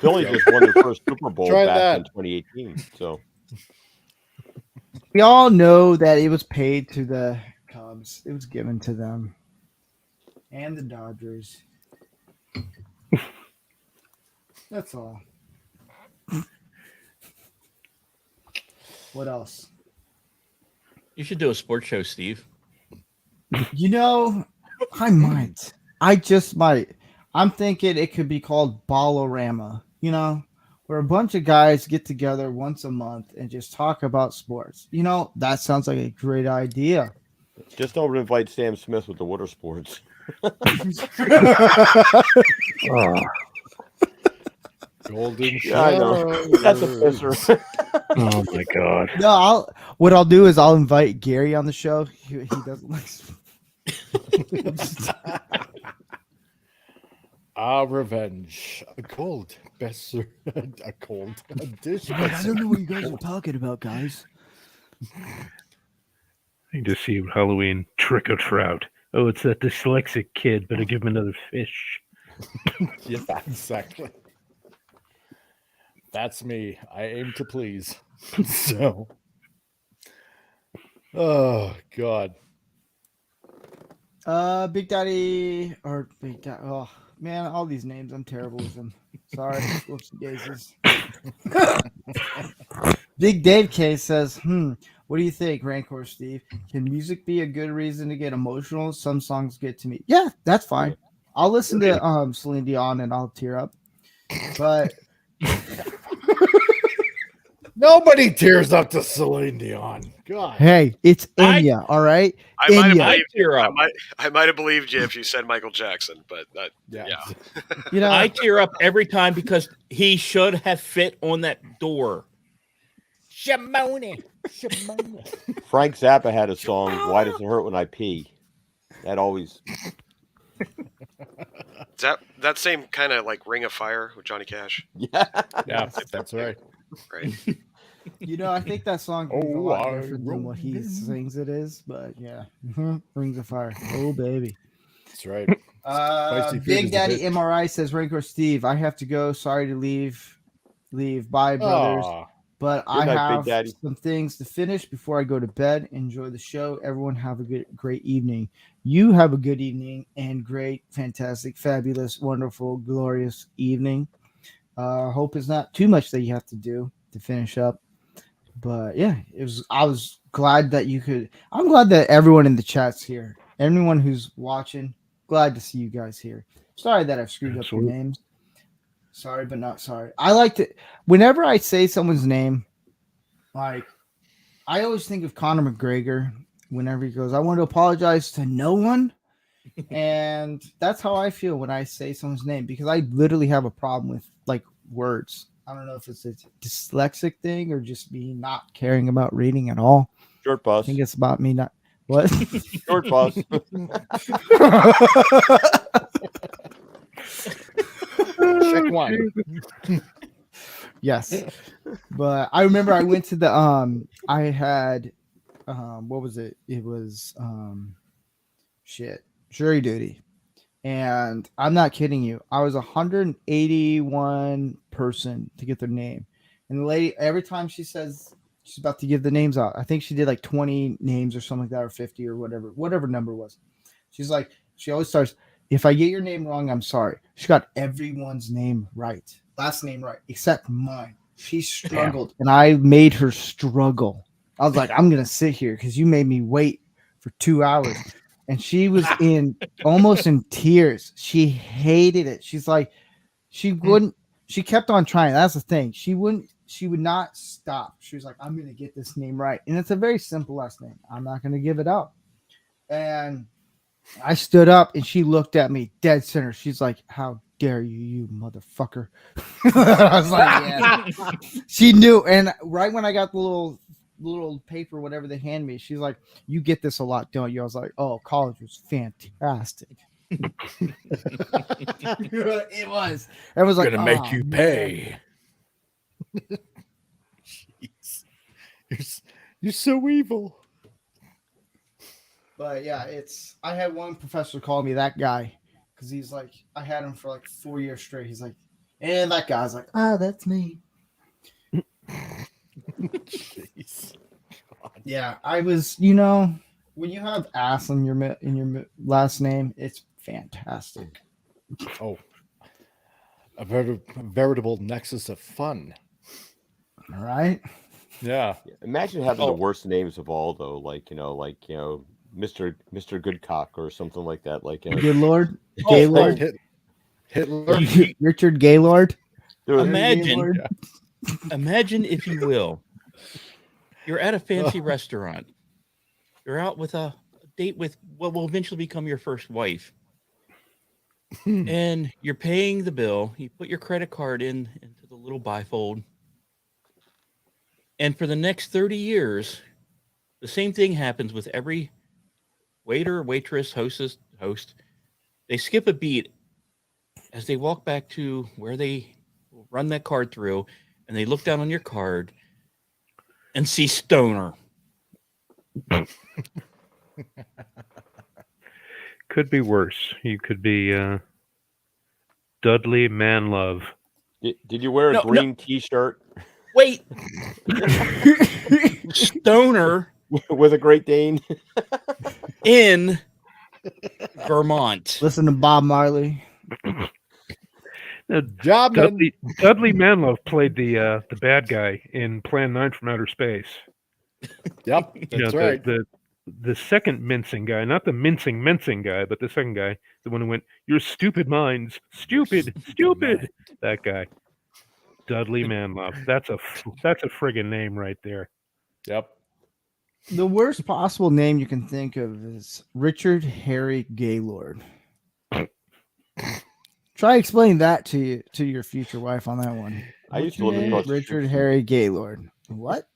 Philly just won their first Super Bowl Try back that. in 2018. So We all know that it was paid to the Cubs. It was given to them. And the Dodgers. That's all. What else? You should do a sports show, Steve. You know, I might. I just might. I'm thinking it could be called Man-O-Rama, you know, where a bunch of guys get together once a month and just talk about sports. You know, that sounds like a great idea. just don't invite Sam Smith with the water sports. Golden Yeah, I know. That's a pisser. Oh my god. No, what I'll do is I'll invite Gary on the show. He doesn't like. Revenge. A cold. Besser. A cold. A dish. I don't know what you guys are talking about, guys. I just see Halloween trick or trout. Oh, it's that dyslexic kid. Better give him another fish. Yeah, exactly. That's me. I aim to please. So, oh God. Big Daddy or Big Daddy. Oh man, all these names. I'm terrible with them. Sorry, whoopsie daisies. Big Dave K says, what do you think, Rancor Steve? Can music be a good reason to get emotional? Some songs get to me. Yeah, that's fine. I'll listen to Celine Dion and I'll tear up. But Nobody tears up to Celine Dion. God. hey, it's Enya, all right? I might have Enya. believed tear up. I might have believed you if you said Michael Jackson, but Yeah. You know, I tear up every time because he should have fit on that door. Shimoni. Frank Zappa had a song, "Why Does It Hurt When I Pee?" That always. is that same kind of like Ring of Fire with Johnny Cash, Yeah. Yeah, that's right. right? you know, I think that song is a Oh, lot I different than what he rolled in. sings it is, but yeah. Rings of Fire. Oh baby. That's right. Big Spicy food is a Daddy bitch. MRI says, Rancor Steve, I have to go. Sorry to leave. Bye, brothers. Aw, But I night, Big have Daddy. some things to finish before I go to bed. Enjoy the show. Everyone have a great evening. You have a good evening and great, fantastic, fabulous, wonderful, glorious evening. Hope it's not too much that you have to do to finish up. But yeah, I was glad that you could. I'm glad that everyone in the chat's here. Everyone who's watching, glad to see you guys here. Sorry that I've screwed up your Absolutely. names. Sorry, but not sorry. I like to. Whenever I say someone's name, like I always think of Conor McGregor. Whenever he goes, I want to apologize to no one, and that's how I feel when I say someone's name because I literally have a problem with like words. I don't know if it's a dyslexic thing or just me not caring about reading at all. Short I bus. think it's about me not what. Short bus. check one. Yes, but I remember I went to the I had what was it? It was jury duty. And I'm not kidding you. I was 181 person to get their name. And the lady, every time she says she's about to give the names out, I think she did like 20 names or something like that, or 50 or whatever number was. She's like, she always starts, if I get your name wrong, I'm sorry. She got everyone's name right, last name right, except mine. She struggled and I made her struggle. I was like, I'm going to sit here because you made me wait for 2 hours. And she was almost in tears. She hated it. She's like, she kept on trying. That's the thing. She would not stop. She was like, I'm going to get this name right. And it's a very simple last name. I'm not going to give it up. And I stood up and she looked at me dead center. She's like, how dare you, you motherfucker. I was like, yeah. She knew. And right when I got the little paper, whatever they hand me, she's like, you get this a lot, don't you? I was like, oh, college was fantastic. It was. It was like, Gonna make you pay. Jeez. You're so evil. But yeah, I had one professor call me that guy because he's like, I had him for like 4 years straight. He's like, And that guy's like, "Ah, that's me." Jeez. Yeah, I was. You know, when you have ass in your last name, it's fantastic. Oh, a veritable nexus of fun. All right. Yeah. Imagine having Oh. the worst names of all, though. Like Mr. Goodcock or something like that. Like Good Lord, Oh, Gaylord, Hitler. Richard Gaylord. Dude, Imagine, Gaylord. imagine if you will, you're at a fancy restaurant. You're out with a date with what will eventually become your first wife, and you're paying the bill. You put your credit card into the little bifold, and for the next 30 years, the same thing happens with every waiter, waitress, host. They skip a beat as they walk back to where they run that card through, and they look down on your card and see Stoner. Could be worse. You could be Dudley Manlove. did you wear a No, green T-shirt Wait, Stoner with a Great Dane? in Vermont. Listen to Bob Marley. Job, man. Dudley Manlove played the bad guy in Plan 9 from Outer Space. Yep, that's right. The second mincing guy, not the mincing guy, but the second guy, the one who went, "Your stupid minds, stupid. That guy, Dudley Manlove. That's a friggin' name right there. Yep. The worst possible name you can think of is Richard Harry Gaylord. Try explaining that to your future wife on that one. I used to live across the street Richard from- Harry Gaylord. What?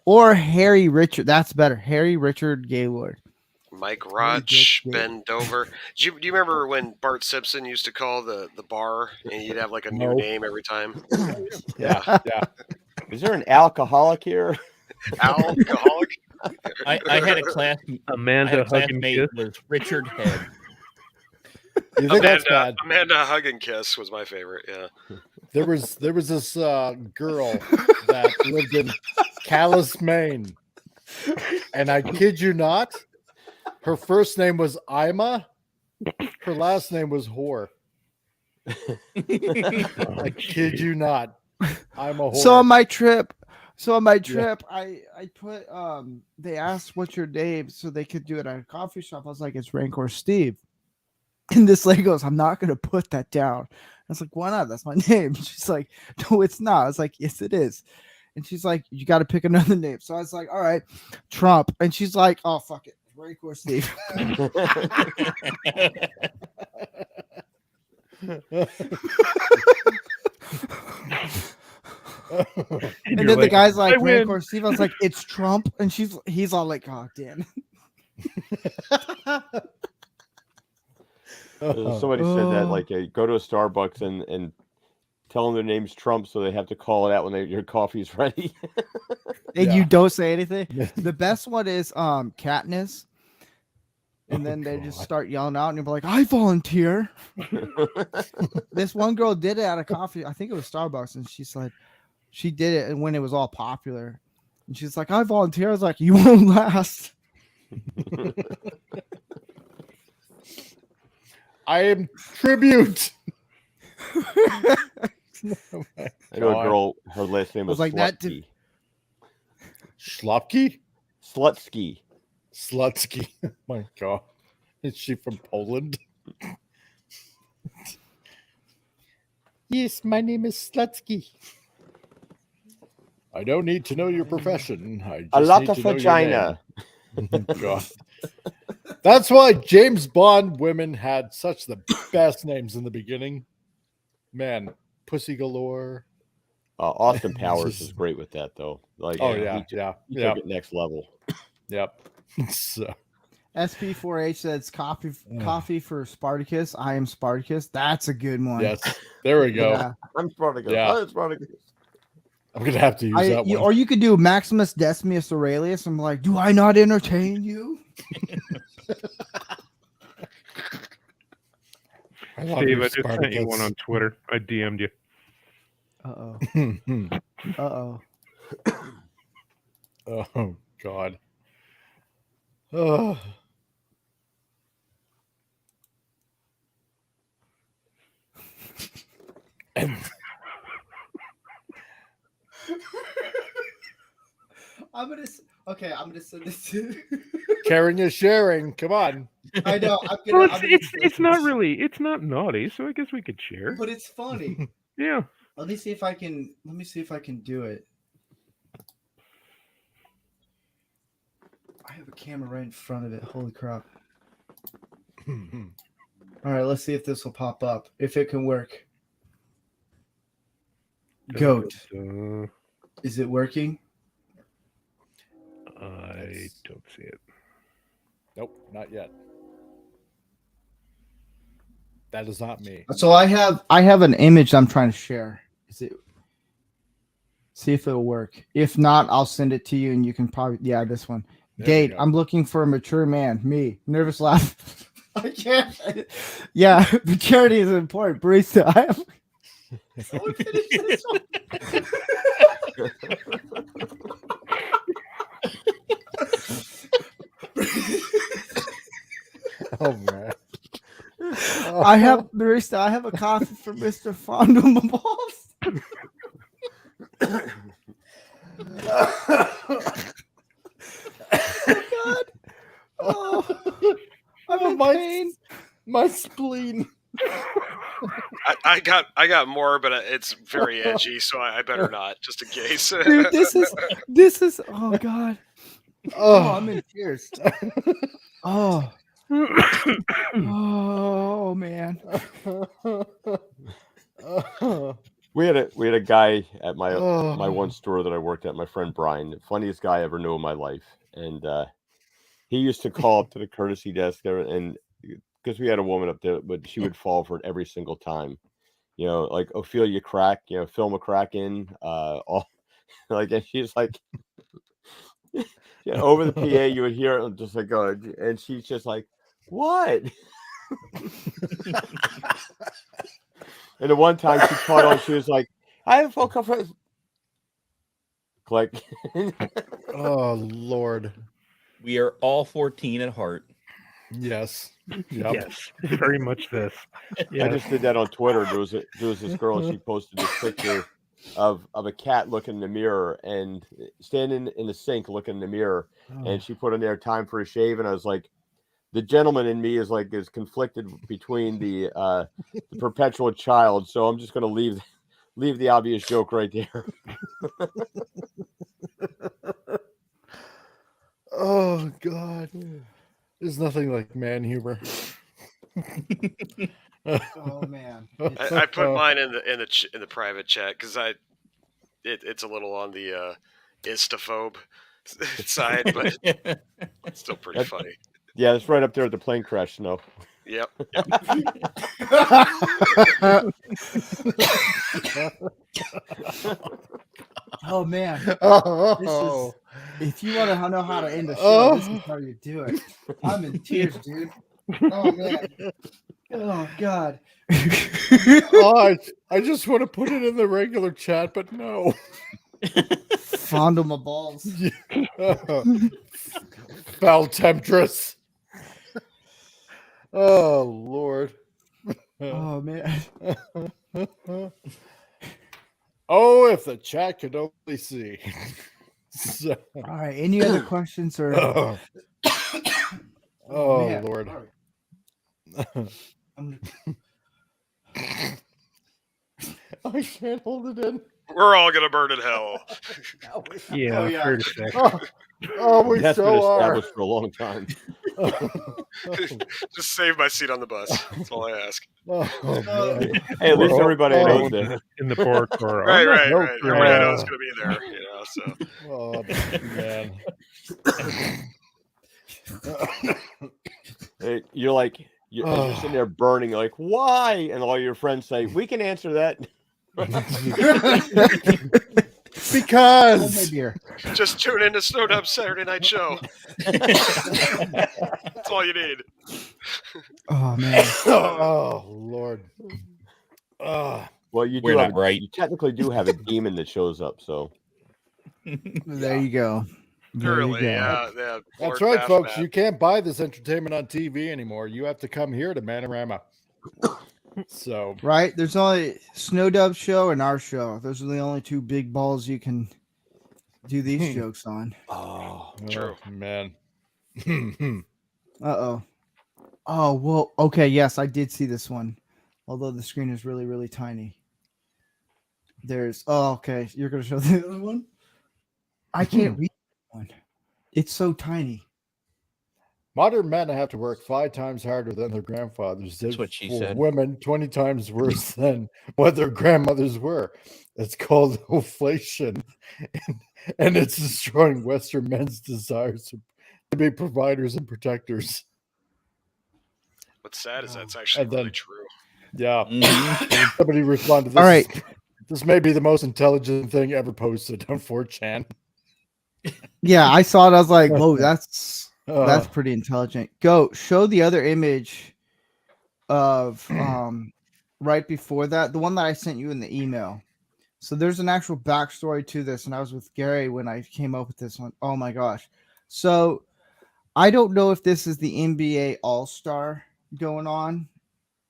Or Harry Richard. That's better. Harry Richard Gaylord. Mike Roch, Ben Dover. Do you remember when Bart Simpson used to call the bar and you'd have like a new name every time? Yeah. Is there an alcoholic here? Alcoholic? I had a class. Amanda classmate was Richard Head. You think that's bad? Amanda Hug and Kiss was my favorite. Yeah. There was this girl that lived in Calais, Maine, and I kid you not, her first name was Ima, her last name was Whore. I kid you not, I'm a whore. So on my trip, I put they asked what's your name so they could do it at a coffee shop. I was like, it's Rancor Steve. And this lady goes, I'm not gonna put that down. I was like, why not? That's my name. She's like, no, it's not. I was like, yes, it is. And she's like, you got to pick another name. So I was like, all right, Trump. And she's like, oh, fuck it. Rancor Steve. And then the guy's like, Rancor Steve. I was like, it's Trump. And he's all like, oh, damn. Somebody said that, like, go to a Starbucks and tell them their name's Trump, so they have to call it out when your coffee's ready. And you don't say anything. The best one is Katniss. And then they just start yelling out, and you'll be like, I volunteer. This one girl did it at a coffee. I think it was Starbucks. And she's like, she did it when it was all popular. And she's like, I volunteer. I was like, you won't last. I am tribute. I know a girl, her last name was like Slutsky. Slopke? Slutsky. Slutsky. Oh my God. Is she from Poland? Yes, my name is Slutsky. I don't need to know your profession. I just A lot need of to know your vagina. name. God. That's why James Bond women had such the best names in the beginning. Man, Pussy Galore. Austin Powers is great with that, though. Like, Oh, he took it next level. Yep. So, SP4H says coffee for Spartacus. I am Spartacus. That's a good one. yes, there we go. Yeah. I'm Spartacus. Yeah. I'm Spartacus. I'm gonna have to use that one. Or you could do Maximus Decimus Aurelius. I'm like, do I not entertain you? love Steve, your I just sent you one Spartacus. on Twitter. I DM'd you. Uh-oh. Oh God. Oh. I'm gonna send this to. Caring is sharing. Come on. I know. Well, it's not really, it's not naughty, so I guess we could share. But it's funny. Yeah. Let me see if I can do it. I have a camera right in front of it. Holy crap. All right, let's see if this will pop up. If it can work. Goat. Is it working? I don't see it. Nope, not yet. That is not me. So I have an image I'm trying to share. See if it'll work. If not, I'll send it to you and you can probably this one. There we Date. go. I'm looking for a mature man. Me. Nervous laugh. I can't. Yeah, maturity is important. Barista. I have. Someone finish this one. Oh man. I have barista. I have a coffee for Mr. Fondle My Balls. Oh God. Oh, I'm in pain. My spleen. I got more, but it's very edgy, so I better not, just in case. Dude, this is. Oh God. Oh, I'm in tears. Oh. Oh man. We had a guy at my one store that I worked at, my friend Brian, the funniest guy I ever knew in my life, and he used to call up to the courtesy desk, and because we had a woman up there, but she would fall for it every single time. You know, like Ophelia Crack, Phil McCracken, all like, and she's like, over the PA, you would hear it just like, and she's just like, what? And the one time she caught on, she was like, I have a phone call for. Click. Oh Lord. We are all 14 at heart. Yes. Yep. Yes, very much this. I just did that on Twitter. There was this girl, and she posted this picture of a cat looking in the mirror and standing in the sink looking in the mirror, and she put in there time for a shave, and I was like, the gentleman in me is conflicted between the perpetual child, so I'm just going to leave the obvious joke right there. Oh God. There's nothing like man humor. Oh man. I put mine in the private chat because it's a little on the istaphobe side, but it's still pretty funny. Yeah, it's right up there with the plane crash snow. Yep. Oh man. Oh. If you want to know how to end the show, this is how you do it. I'm in tears, dude. Oh man. Oh God. Oh, I just want to put it in the regular chat, but no. Fondle my balls. Foul temptress. Oh Lord. Oh man. Oh, if the chat could only see. So, All right. Any other questions or? oh man. Lord. All right. I can't hold it in. We're all gonna burn in hell. Yeah, Oh, yeah. fair to say. We That's been so are. established for a long time. Just save my seat on the bus. That's all I ask. Oh, man. Hey, at least We're everybody all knows in that. in the bar car. Right. No, Everybody I know is gonna be there. So. Oh man. Hey, you're sitting there burning, like, why? And all your friends say, we can answer that. Because beer. Just tune in to Snowed Up Saturday Night Show. That's all you need. Oh man. Oh Lord. Well, you We're do have not right. You technically do have a demon that shows up. So There you go. There you Curly, go. yeah. That's Lord right, folks. Baphomet. You can't buy this entertainment on TV anymore. You have to come here to Man-O-Rama. So Right? There's only Snow Dove show and our show. Those are the only two big balls you can do these jokes on. True. Man. Uh-oh. Oh, well, okay, yes, I did see this one. Although the screen is really, really tiny. Okay. You're gonna show the other one? I can't read that one. It's so tiny. Modern men have to work 5 times harder than their grandfathers did. That's what she for said. Women 20 times worse than what their grandmothers were. It's called inflation, and it's destroying Western men's desires to be providers and protectors. What's sad is that's actually And then- really true. Yeah. Mhm. Somebody responded. This All right. This may be the most intelligent thing ever posted on 4chan. Yeah, I saw it. I was like, whoa, that's Uh, pretty intelligent. Go show the other image of right before that, the one that I sent you in the email. So there's an actual backstory to this, and I was with Gary when I came up with this one. Oh my gosh. So I don't know if this is the NBA All-Star going on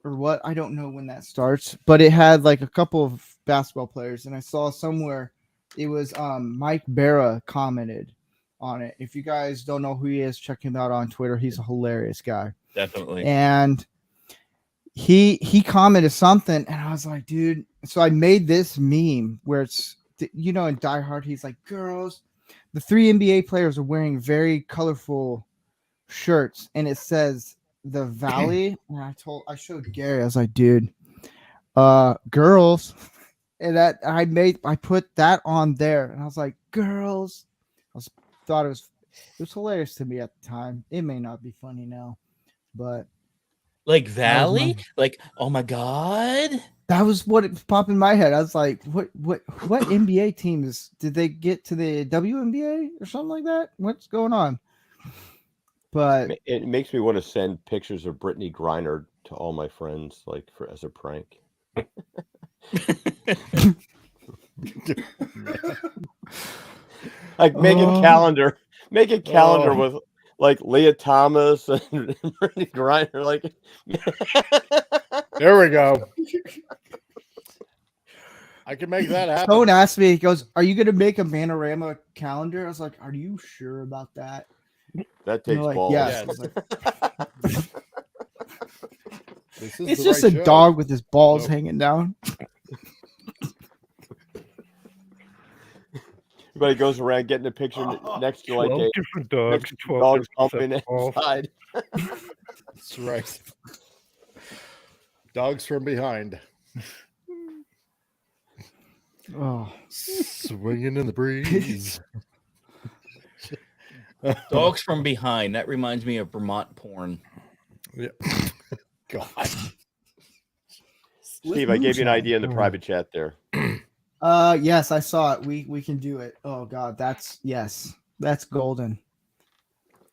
or what. I don't know when that starts, but it had like a couple of basketball players, and I saw somewhere it was Mike Berra commented on it. If you guys don't know who he is, check him out on Twitter. He's a hilarious guy. Definitely. And he commented something, and I was like, dude. So I made this meme where it's, you know, in Die Hard, he's like, girls, the 3 NBA players are wearing very colorful shirts, and it says the Valley. And I showed Gary, I was like, dude, girls. And that I put that on there, and I was like, girls. Thought it was hilarious to me at the time. It may not be funny now, but Like was Valley? my- Like, oh my God. that was what it popped in my head. I was like, what NBA teams did they get to the WNBA or something like that? What's going on? But it makes me want to send pictures of Brittany Griner to all my friends, like as a prank. Like make a calendar. Make a calendar with like Leah Thomas and Brittany Griner. Like there we go. I can make that happen. someone asked me, he goes, "Are you gonna make a Man-O-Rama calendar?" I was like, "Are you sure about that?" that And takes they're like, balls. yes. Yeah. I was like, This is it's the just right a show. dog with his balls Nope. hanging down. Everybody goes around getting a picture next to like 12 different dogs, 12 dogs different humping sets of balls. inside. That's right. Dogs from behind. Oh, Swinging in the breeze. Dogs from behind. That reminds me of Vermont porn. Yeah. God. Steve, I gave you an idea in the private chat there. yes, I saw it. We can do it. Oh God, that's golden.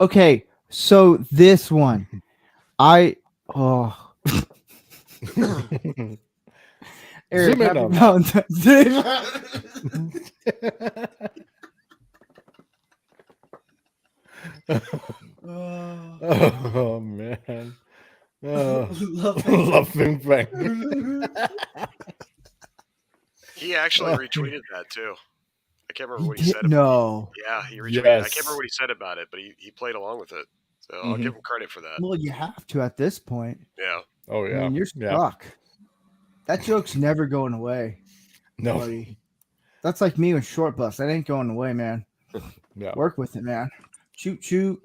Okay, so this one, Eric, Zoom in happy on Valentine's Day. Oh man. Love Bing Bang. He actually retweeted that too. I can't remember what he said. No. Yeah, he retweeted. I can't Yes. remember what he said about it, but he played along with it. So I'll give him credit for that. Well, you have to at this point. Yeah. Oh I yeah. mean, you're Yeah. stuck. That joke's never going away, No. buddy. That's like me with short bus. That ain't going away, man. Yeah. Work with it, man. Shoot, shoot.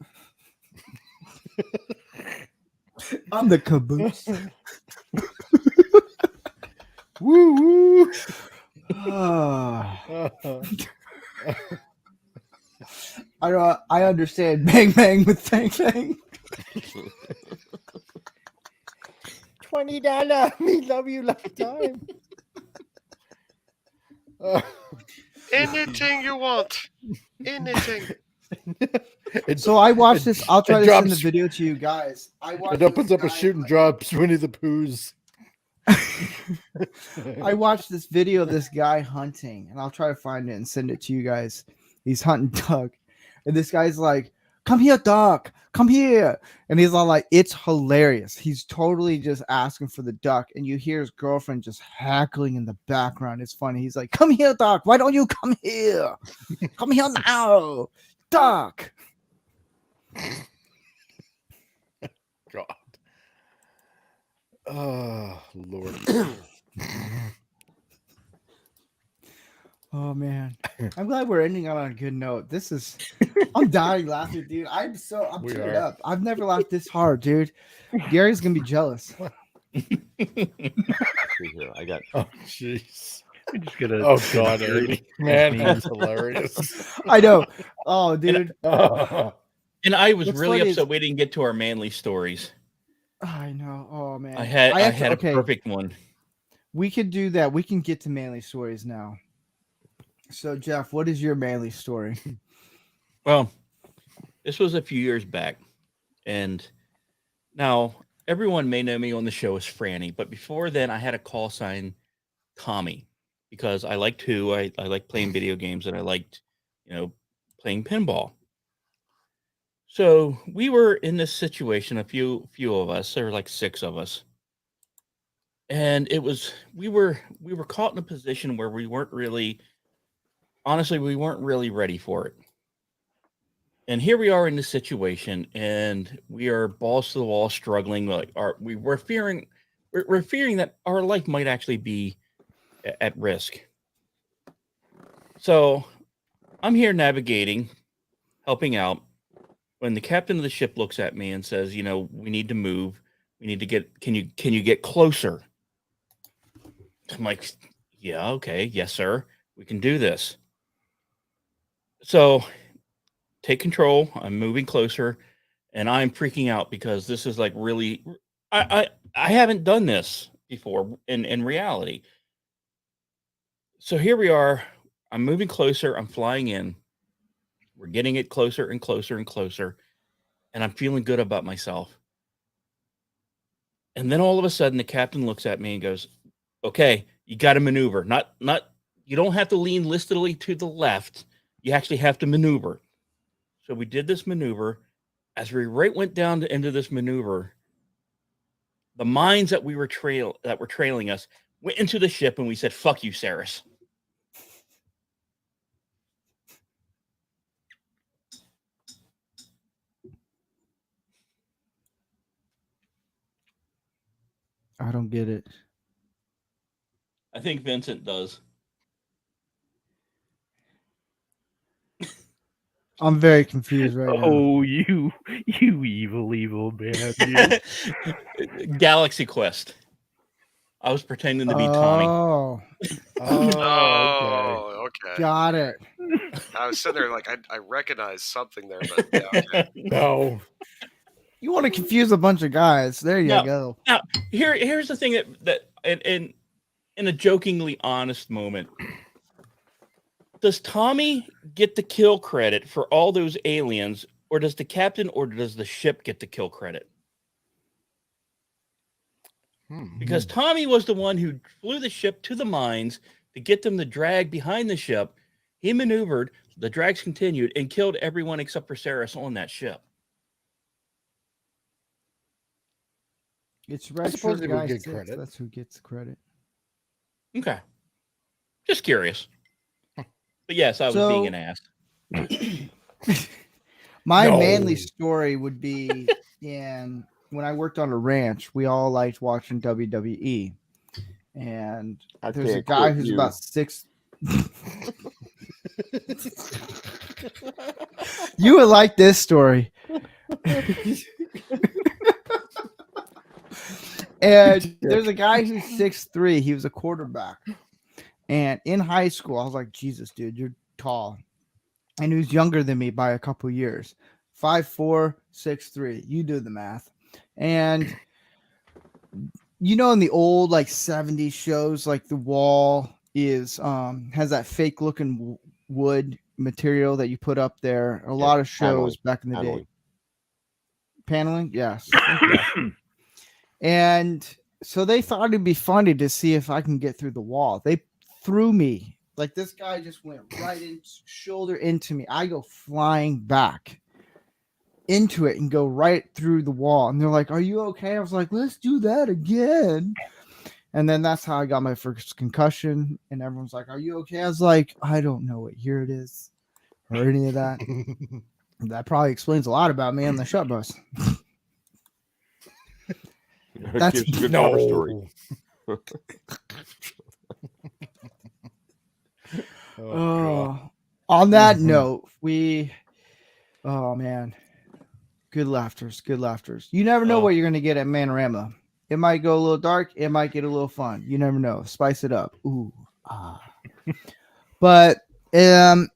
I'm the caboose. Woo woo. I understand. Bang bang with bang bang. $20. We love you lifetime. Anything you want. Anything. So I watched this. I'll try it to send the drops- video to you guys. I watched. It opens this up a guy, shoot and like- drops Winnie the Pooh's. I watched this video of this guy hunting, and I'll try to find it and send it to you guys. He's hunting duck, and this guy's like, "Come here, duck, come here," and he's all like, "It's hilarious." He's totally just asking for the duck, and you hear his girlfriend just hackling in the background. It's funny. He's like, "Come here, duck. Why don't you come here? Come here now, duck." God. Oh, Lord. Oh man, I'm glad we're ending on a good note. This is, I'm dying laughing, dude. I'm We teared are. up. I've never laughed this hard, dude. Gary's gonna be jealous. See here, I got. Oh, jeez. We just get a Oh, God. Man, that's hilarious. I know. Oh, dude. And I was What's really funny upset is- we didn't get to our manly stories. I know. Oh man. I had actually- a perfect one. We could do that. We can get to manly stories now. So Jeff, what is your manly story? Well, this was a few years back, and now everyone may know me on the show as Franny, but before then, I had a call sign Tommy because I liked I liked playing video games and I liked, playing pinball. So we were in this situation, a few of us, there were like 6 of us. And we were caught in a position where we weren't really ready for it. And here we are in this situation, and we are balls to the wall, struggling. We're fearing that our life might actually be at risk. So I'm here navigating, helping out, when the captain of the ship looks at me and says, we need to move. We need to get, can you get closer? I'm like, yeah, okay. Yes, sir. We can do this. So take control. I'm moving closer, and I'm freaking out because this is like really, I haven't done this before in reality. So here we are. I'm moving closer. I'm flying in. We're getting it closer and closer and closer, and I'm feeling good about myself. And then all of a sudden, the captain looks at me and goes, "Okay, you got to maneuver. Not. You don't have to lean listily to the left. You actually have to maneuver." So we did this maneuver. As we went down into this maneuver, the mines that were trailing us went into the ship, and we said, "Fuck you, Saris." I don't get it. I think Vincent does. I'm very confused right now. Oh, you evil man. You. Galaxy Quest. I was pretending to be Tommy. Oh, Oh, okay. got it. I was sitting there like I recognized something there, but yeah, okay. No. You want to confuse a bunch of guys? There you No. go. Now, here's the thing that in a jokingly honest moment, does Tommy get the kill credit for all those aliens, or does the captain, or does the ship get the kill credit? Because Tommy was the one who flew the ship to the mines to get them to drag behind the ship. He maneuvered, the drags continued, and killed everyone except for Saris on that ship. It's I red suppose shirt he would guy get 6. credit. That's who gets credit. Okay. Just curious. But yes, I was So- being an ass. My No. manly story would be when I worked on a ranch, we all liked watching WWE. And I there's a can't guy quit who's you. about 6. You would like this story. And there's a guy who's 6'3". He was a quarterback. And in high school, I was like, Jesus, dude, you're tall. And he was younger than me by a couple years. 5'4", 6'3". You do the math. And in the old like 70s shows, like the wall is has that fake looking wood material that you put up there. A lot of shows paneling, back in the day. paneling. Paneling, yes. And so they thought it'd be funny to see if I can get through the wall. They threw me. Like this guy just went right in, shoulder into me. I go flying back into it and go right through the wall. And they're like, "Are you okay?" I was like, "Let's do that again." And then that's how I got my first concussion. And everyone's like, "Are you okay?" I was like, "I don't know what year it is or any of that." That probably explains a lot about me on the shut bus. That's Gives a good cover story. On that note, oh man, good laughters. You never know what you're gonna get at Man-O-Rama. It might go a little dark, it might get a little fun. You never know. Spice it up. Ooh, But thank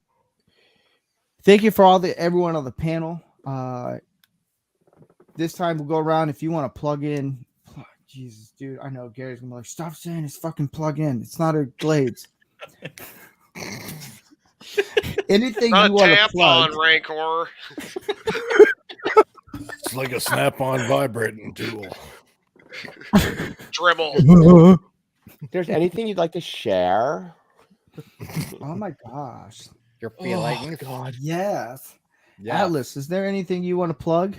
you for everyone on the panel. This time we'll go around. If you want to plug in, Jesus, dude, I know Gary's gonna be like, "Stop saying it's fucking plug in. It's not a Glades." Anything Not you a want to plug? tampon, Rancor. It's like a snap-on vibrating tool. Dribble. If there's anything you'd like to share? Oh my gosh. You're feeling God. Yes. yeah, Atlas, is there anything you want to plug?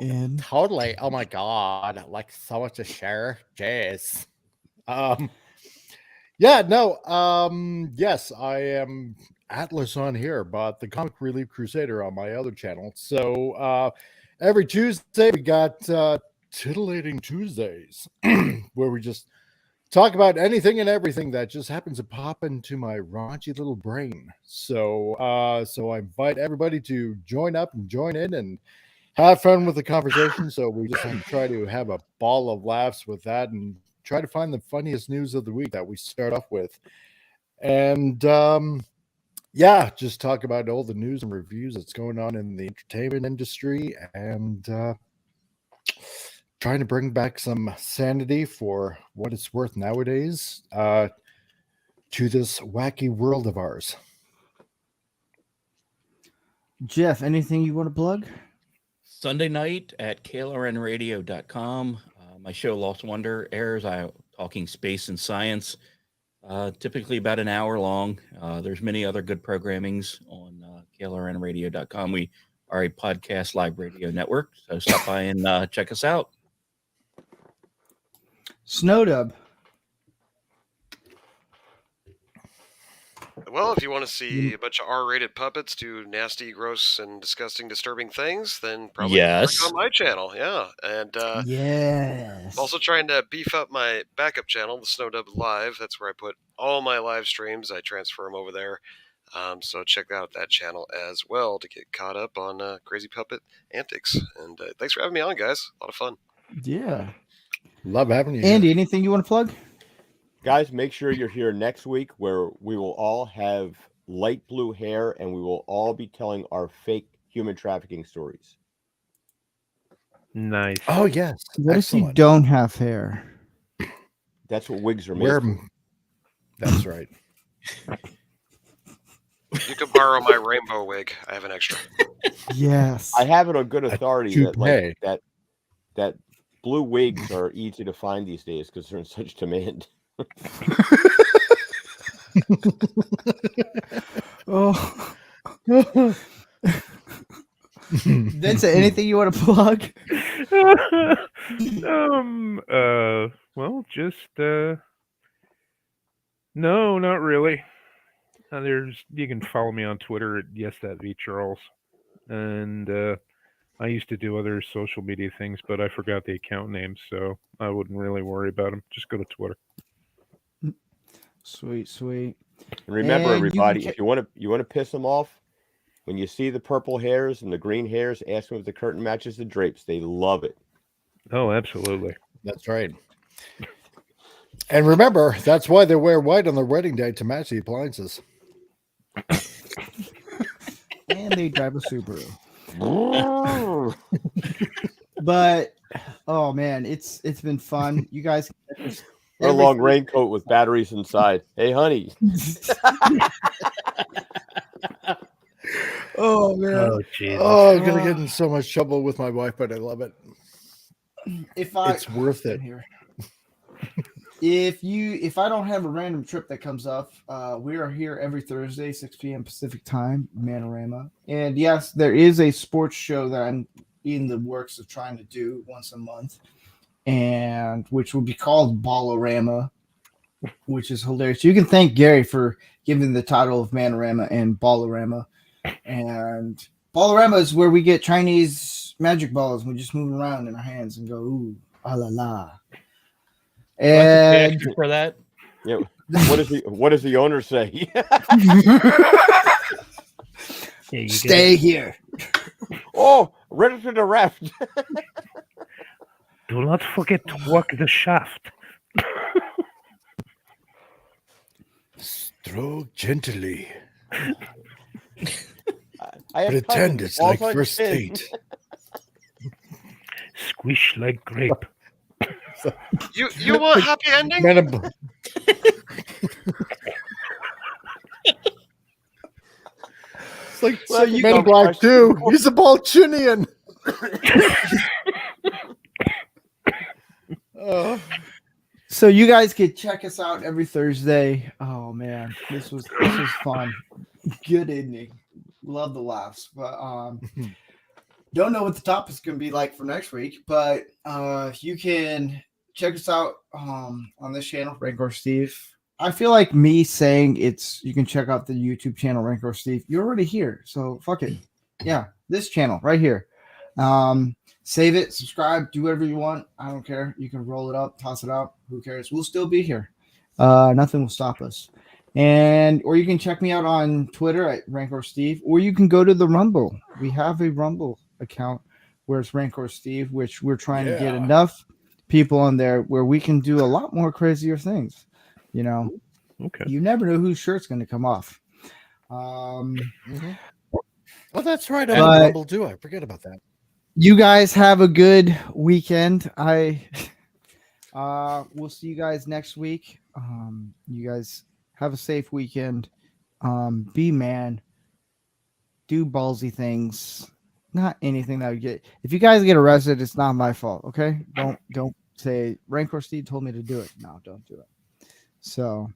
In totally. Oh my god, like so much to share. Jeez. Yeah, no. Yes, I am Atlas on here, but the Comic Relief Crusader on my other channel. So every Tuesday we got Titillating Tuesdays, where we just talk about anything and everything that just happens to pop into my raunchy little brain. So I invite everybody to join up and join in and have fun with the conversation. So we just try to have a ball of laughs with that and try to find the funniest news of the week that we start off with. And yeah, just talk about all the news and reviews that's going on in the entertainment industry and trying to bring back some sanity for what it's worth nowadays to this wacky world of ours. Jeff, anything you want to plug? Sunday night at klrnradio.com. My show Lost Wonder airs. I'm talking space and science, typically about an hour long. There's many other good programmings on klrnradio.com. We are a podcast live radio network, so stop by and check us out. Snowdub. Well, if you want to see a bunch of R-rated puppets do nasty, gross, and disgusting, disturbing things, then probably Yes. click on my channel. Yeah, and Yes. I'm also trying to beef up my backup channel, the Snowdub Live. That's where I put all my live streams. I transfer them over there. So check out that channel as well to get caught up on crazy puppet antics. And thanks for having me on, guys. A lot of fun. Yeah. Love having you. Andy, anything you want to plug? Guys, make sure you're here next week where we will all have light blue hair and we will all be telling our fake human trafficking stories. Nice. Oh, yes. What if you don't have hair? That's what wigs are made for. That's right. You can borrow my rainbow wig. I have an extra. Yes. I have it on good authority that toupee. that blue wigs are easy to find these days because they're in such demand. Oh. Vincent, anything you want to plug? Well, just no, not really. You can follow me on Twitter at yes.vcharles, and I used to do other social media things, but I forgot the account names, so I wouldn't really worry about them. Just go to Twitter. Sweet. And remember, And everybody, if you want to piss them off, when you see the purple hairs and the green hairs, ask them if the curtain matches the drapes. They love it. Oh, absolutely. That's right. And remember, that's why they wear white on their wedding day to match the appliances. And they drive a Subaru. But oh man, it's been fun. You guys Or a long raincoat with batteries inside. Hey, honey. Oh man. Oh, Jesus. Oh, I'm gonna get in so much trouble with my wife, but I love it. It's worth it. Here. If I don't have a random trip that comes up, we are here every Thursday, 6 p.m. Pacific time, Man-O-Rama. And yes, there is a sports show that I'm in the works of trying to do once a month, and which will be called Ball-O-Rama, which is hilarious. You can thank Gary for giving the title of Man-O-Rama and Ball-O-Rama. And Ball-O-Rama is where we get Chinese magic balls and we just move around in our hands and go, ooh, ah la la. Do I have to pay And extra for that? Yeah. What does the owner say? Yeah, you stay here. Oh, register the ref. Do not forget to work the shaft. Stroke gently. I have Pretend cousins, it's all like sorts of first kids. date. Squish like grape. You want a happy ending? Man in Black. It's like Well, that's a Men in dumb Black question. too. He's a Balchinian. So you guys could check us out every Thursday. Oh man, this was fun. Good evening. Love the laughs. But don't know what the topic's gonna be like for next week, but you can check us out on this channel, Rancor Steve. I feel like me saying you can check out the YouTube channel, Rancor Steve. You're already here, so fuck it. Yeah, this channel right here. Save it, subscribe, do whatever you want. I don't care. You can roll it up, toss it out. Who cares? We'll still be here. Nothing will stop us. Or you can check me out on Twitter at Rancor Steve, or you can go to the Rumble. We have a Rumble account where it's Rancor Steve, which we're trying to get enough people on there where we can do a lot more crazier things. You know, Okay. you never know whose shirt's going to come off. Well, that's right. But- On Rumble too. I forget about that. You guys have a good weekend. We'll see you guys next week. You guys have a safe weekend. Be man. Do ballsy things. Not anything that would get. If you guys get arrested, it's not my fault. Okay, don't say Rancor Steve told me to do it. No, don't do it. So,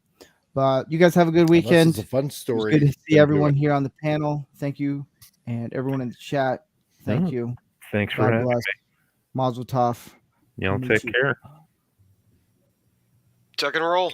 but you guys have a good weekend. It's a fun It's story. good to then see do everyone it. here on the panel. Thank you, and everyone in the chat. Thank you. Thanks for God having bless. Mazel tov. me. Y'all Me take too. care. Tuck and roll.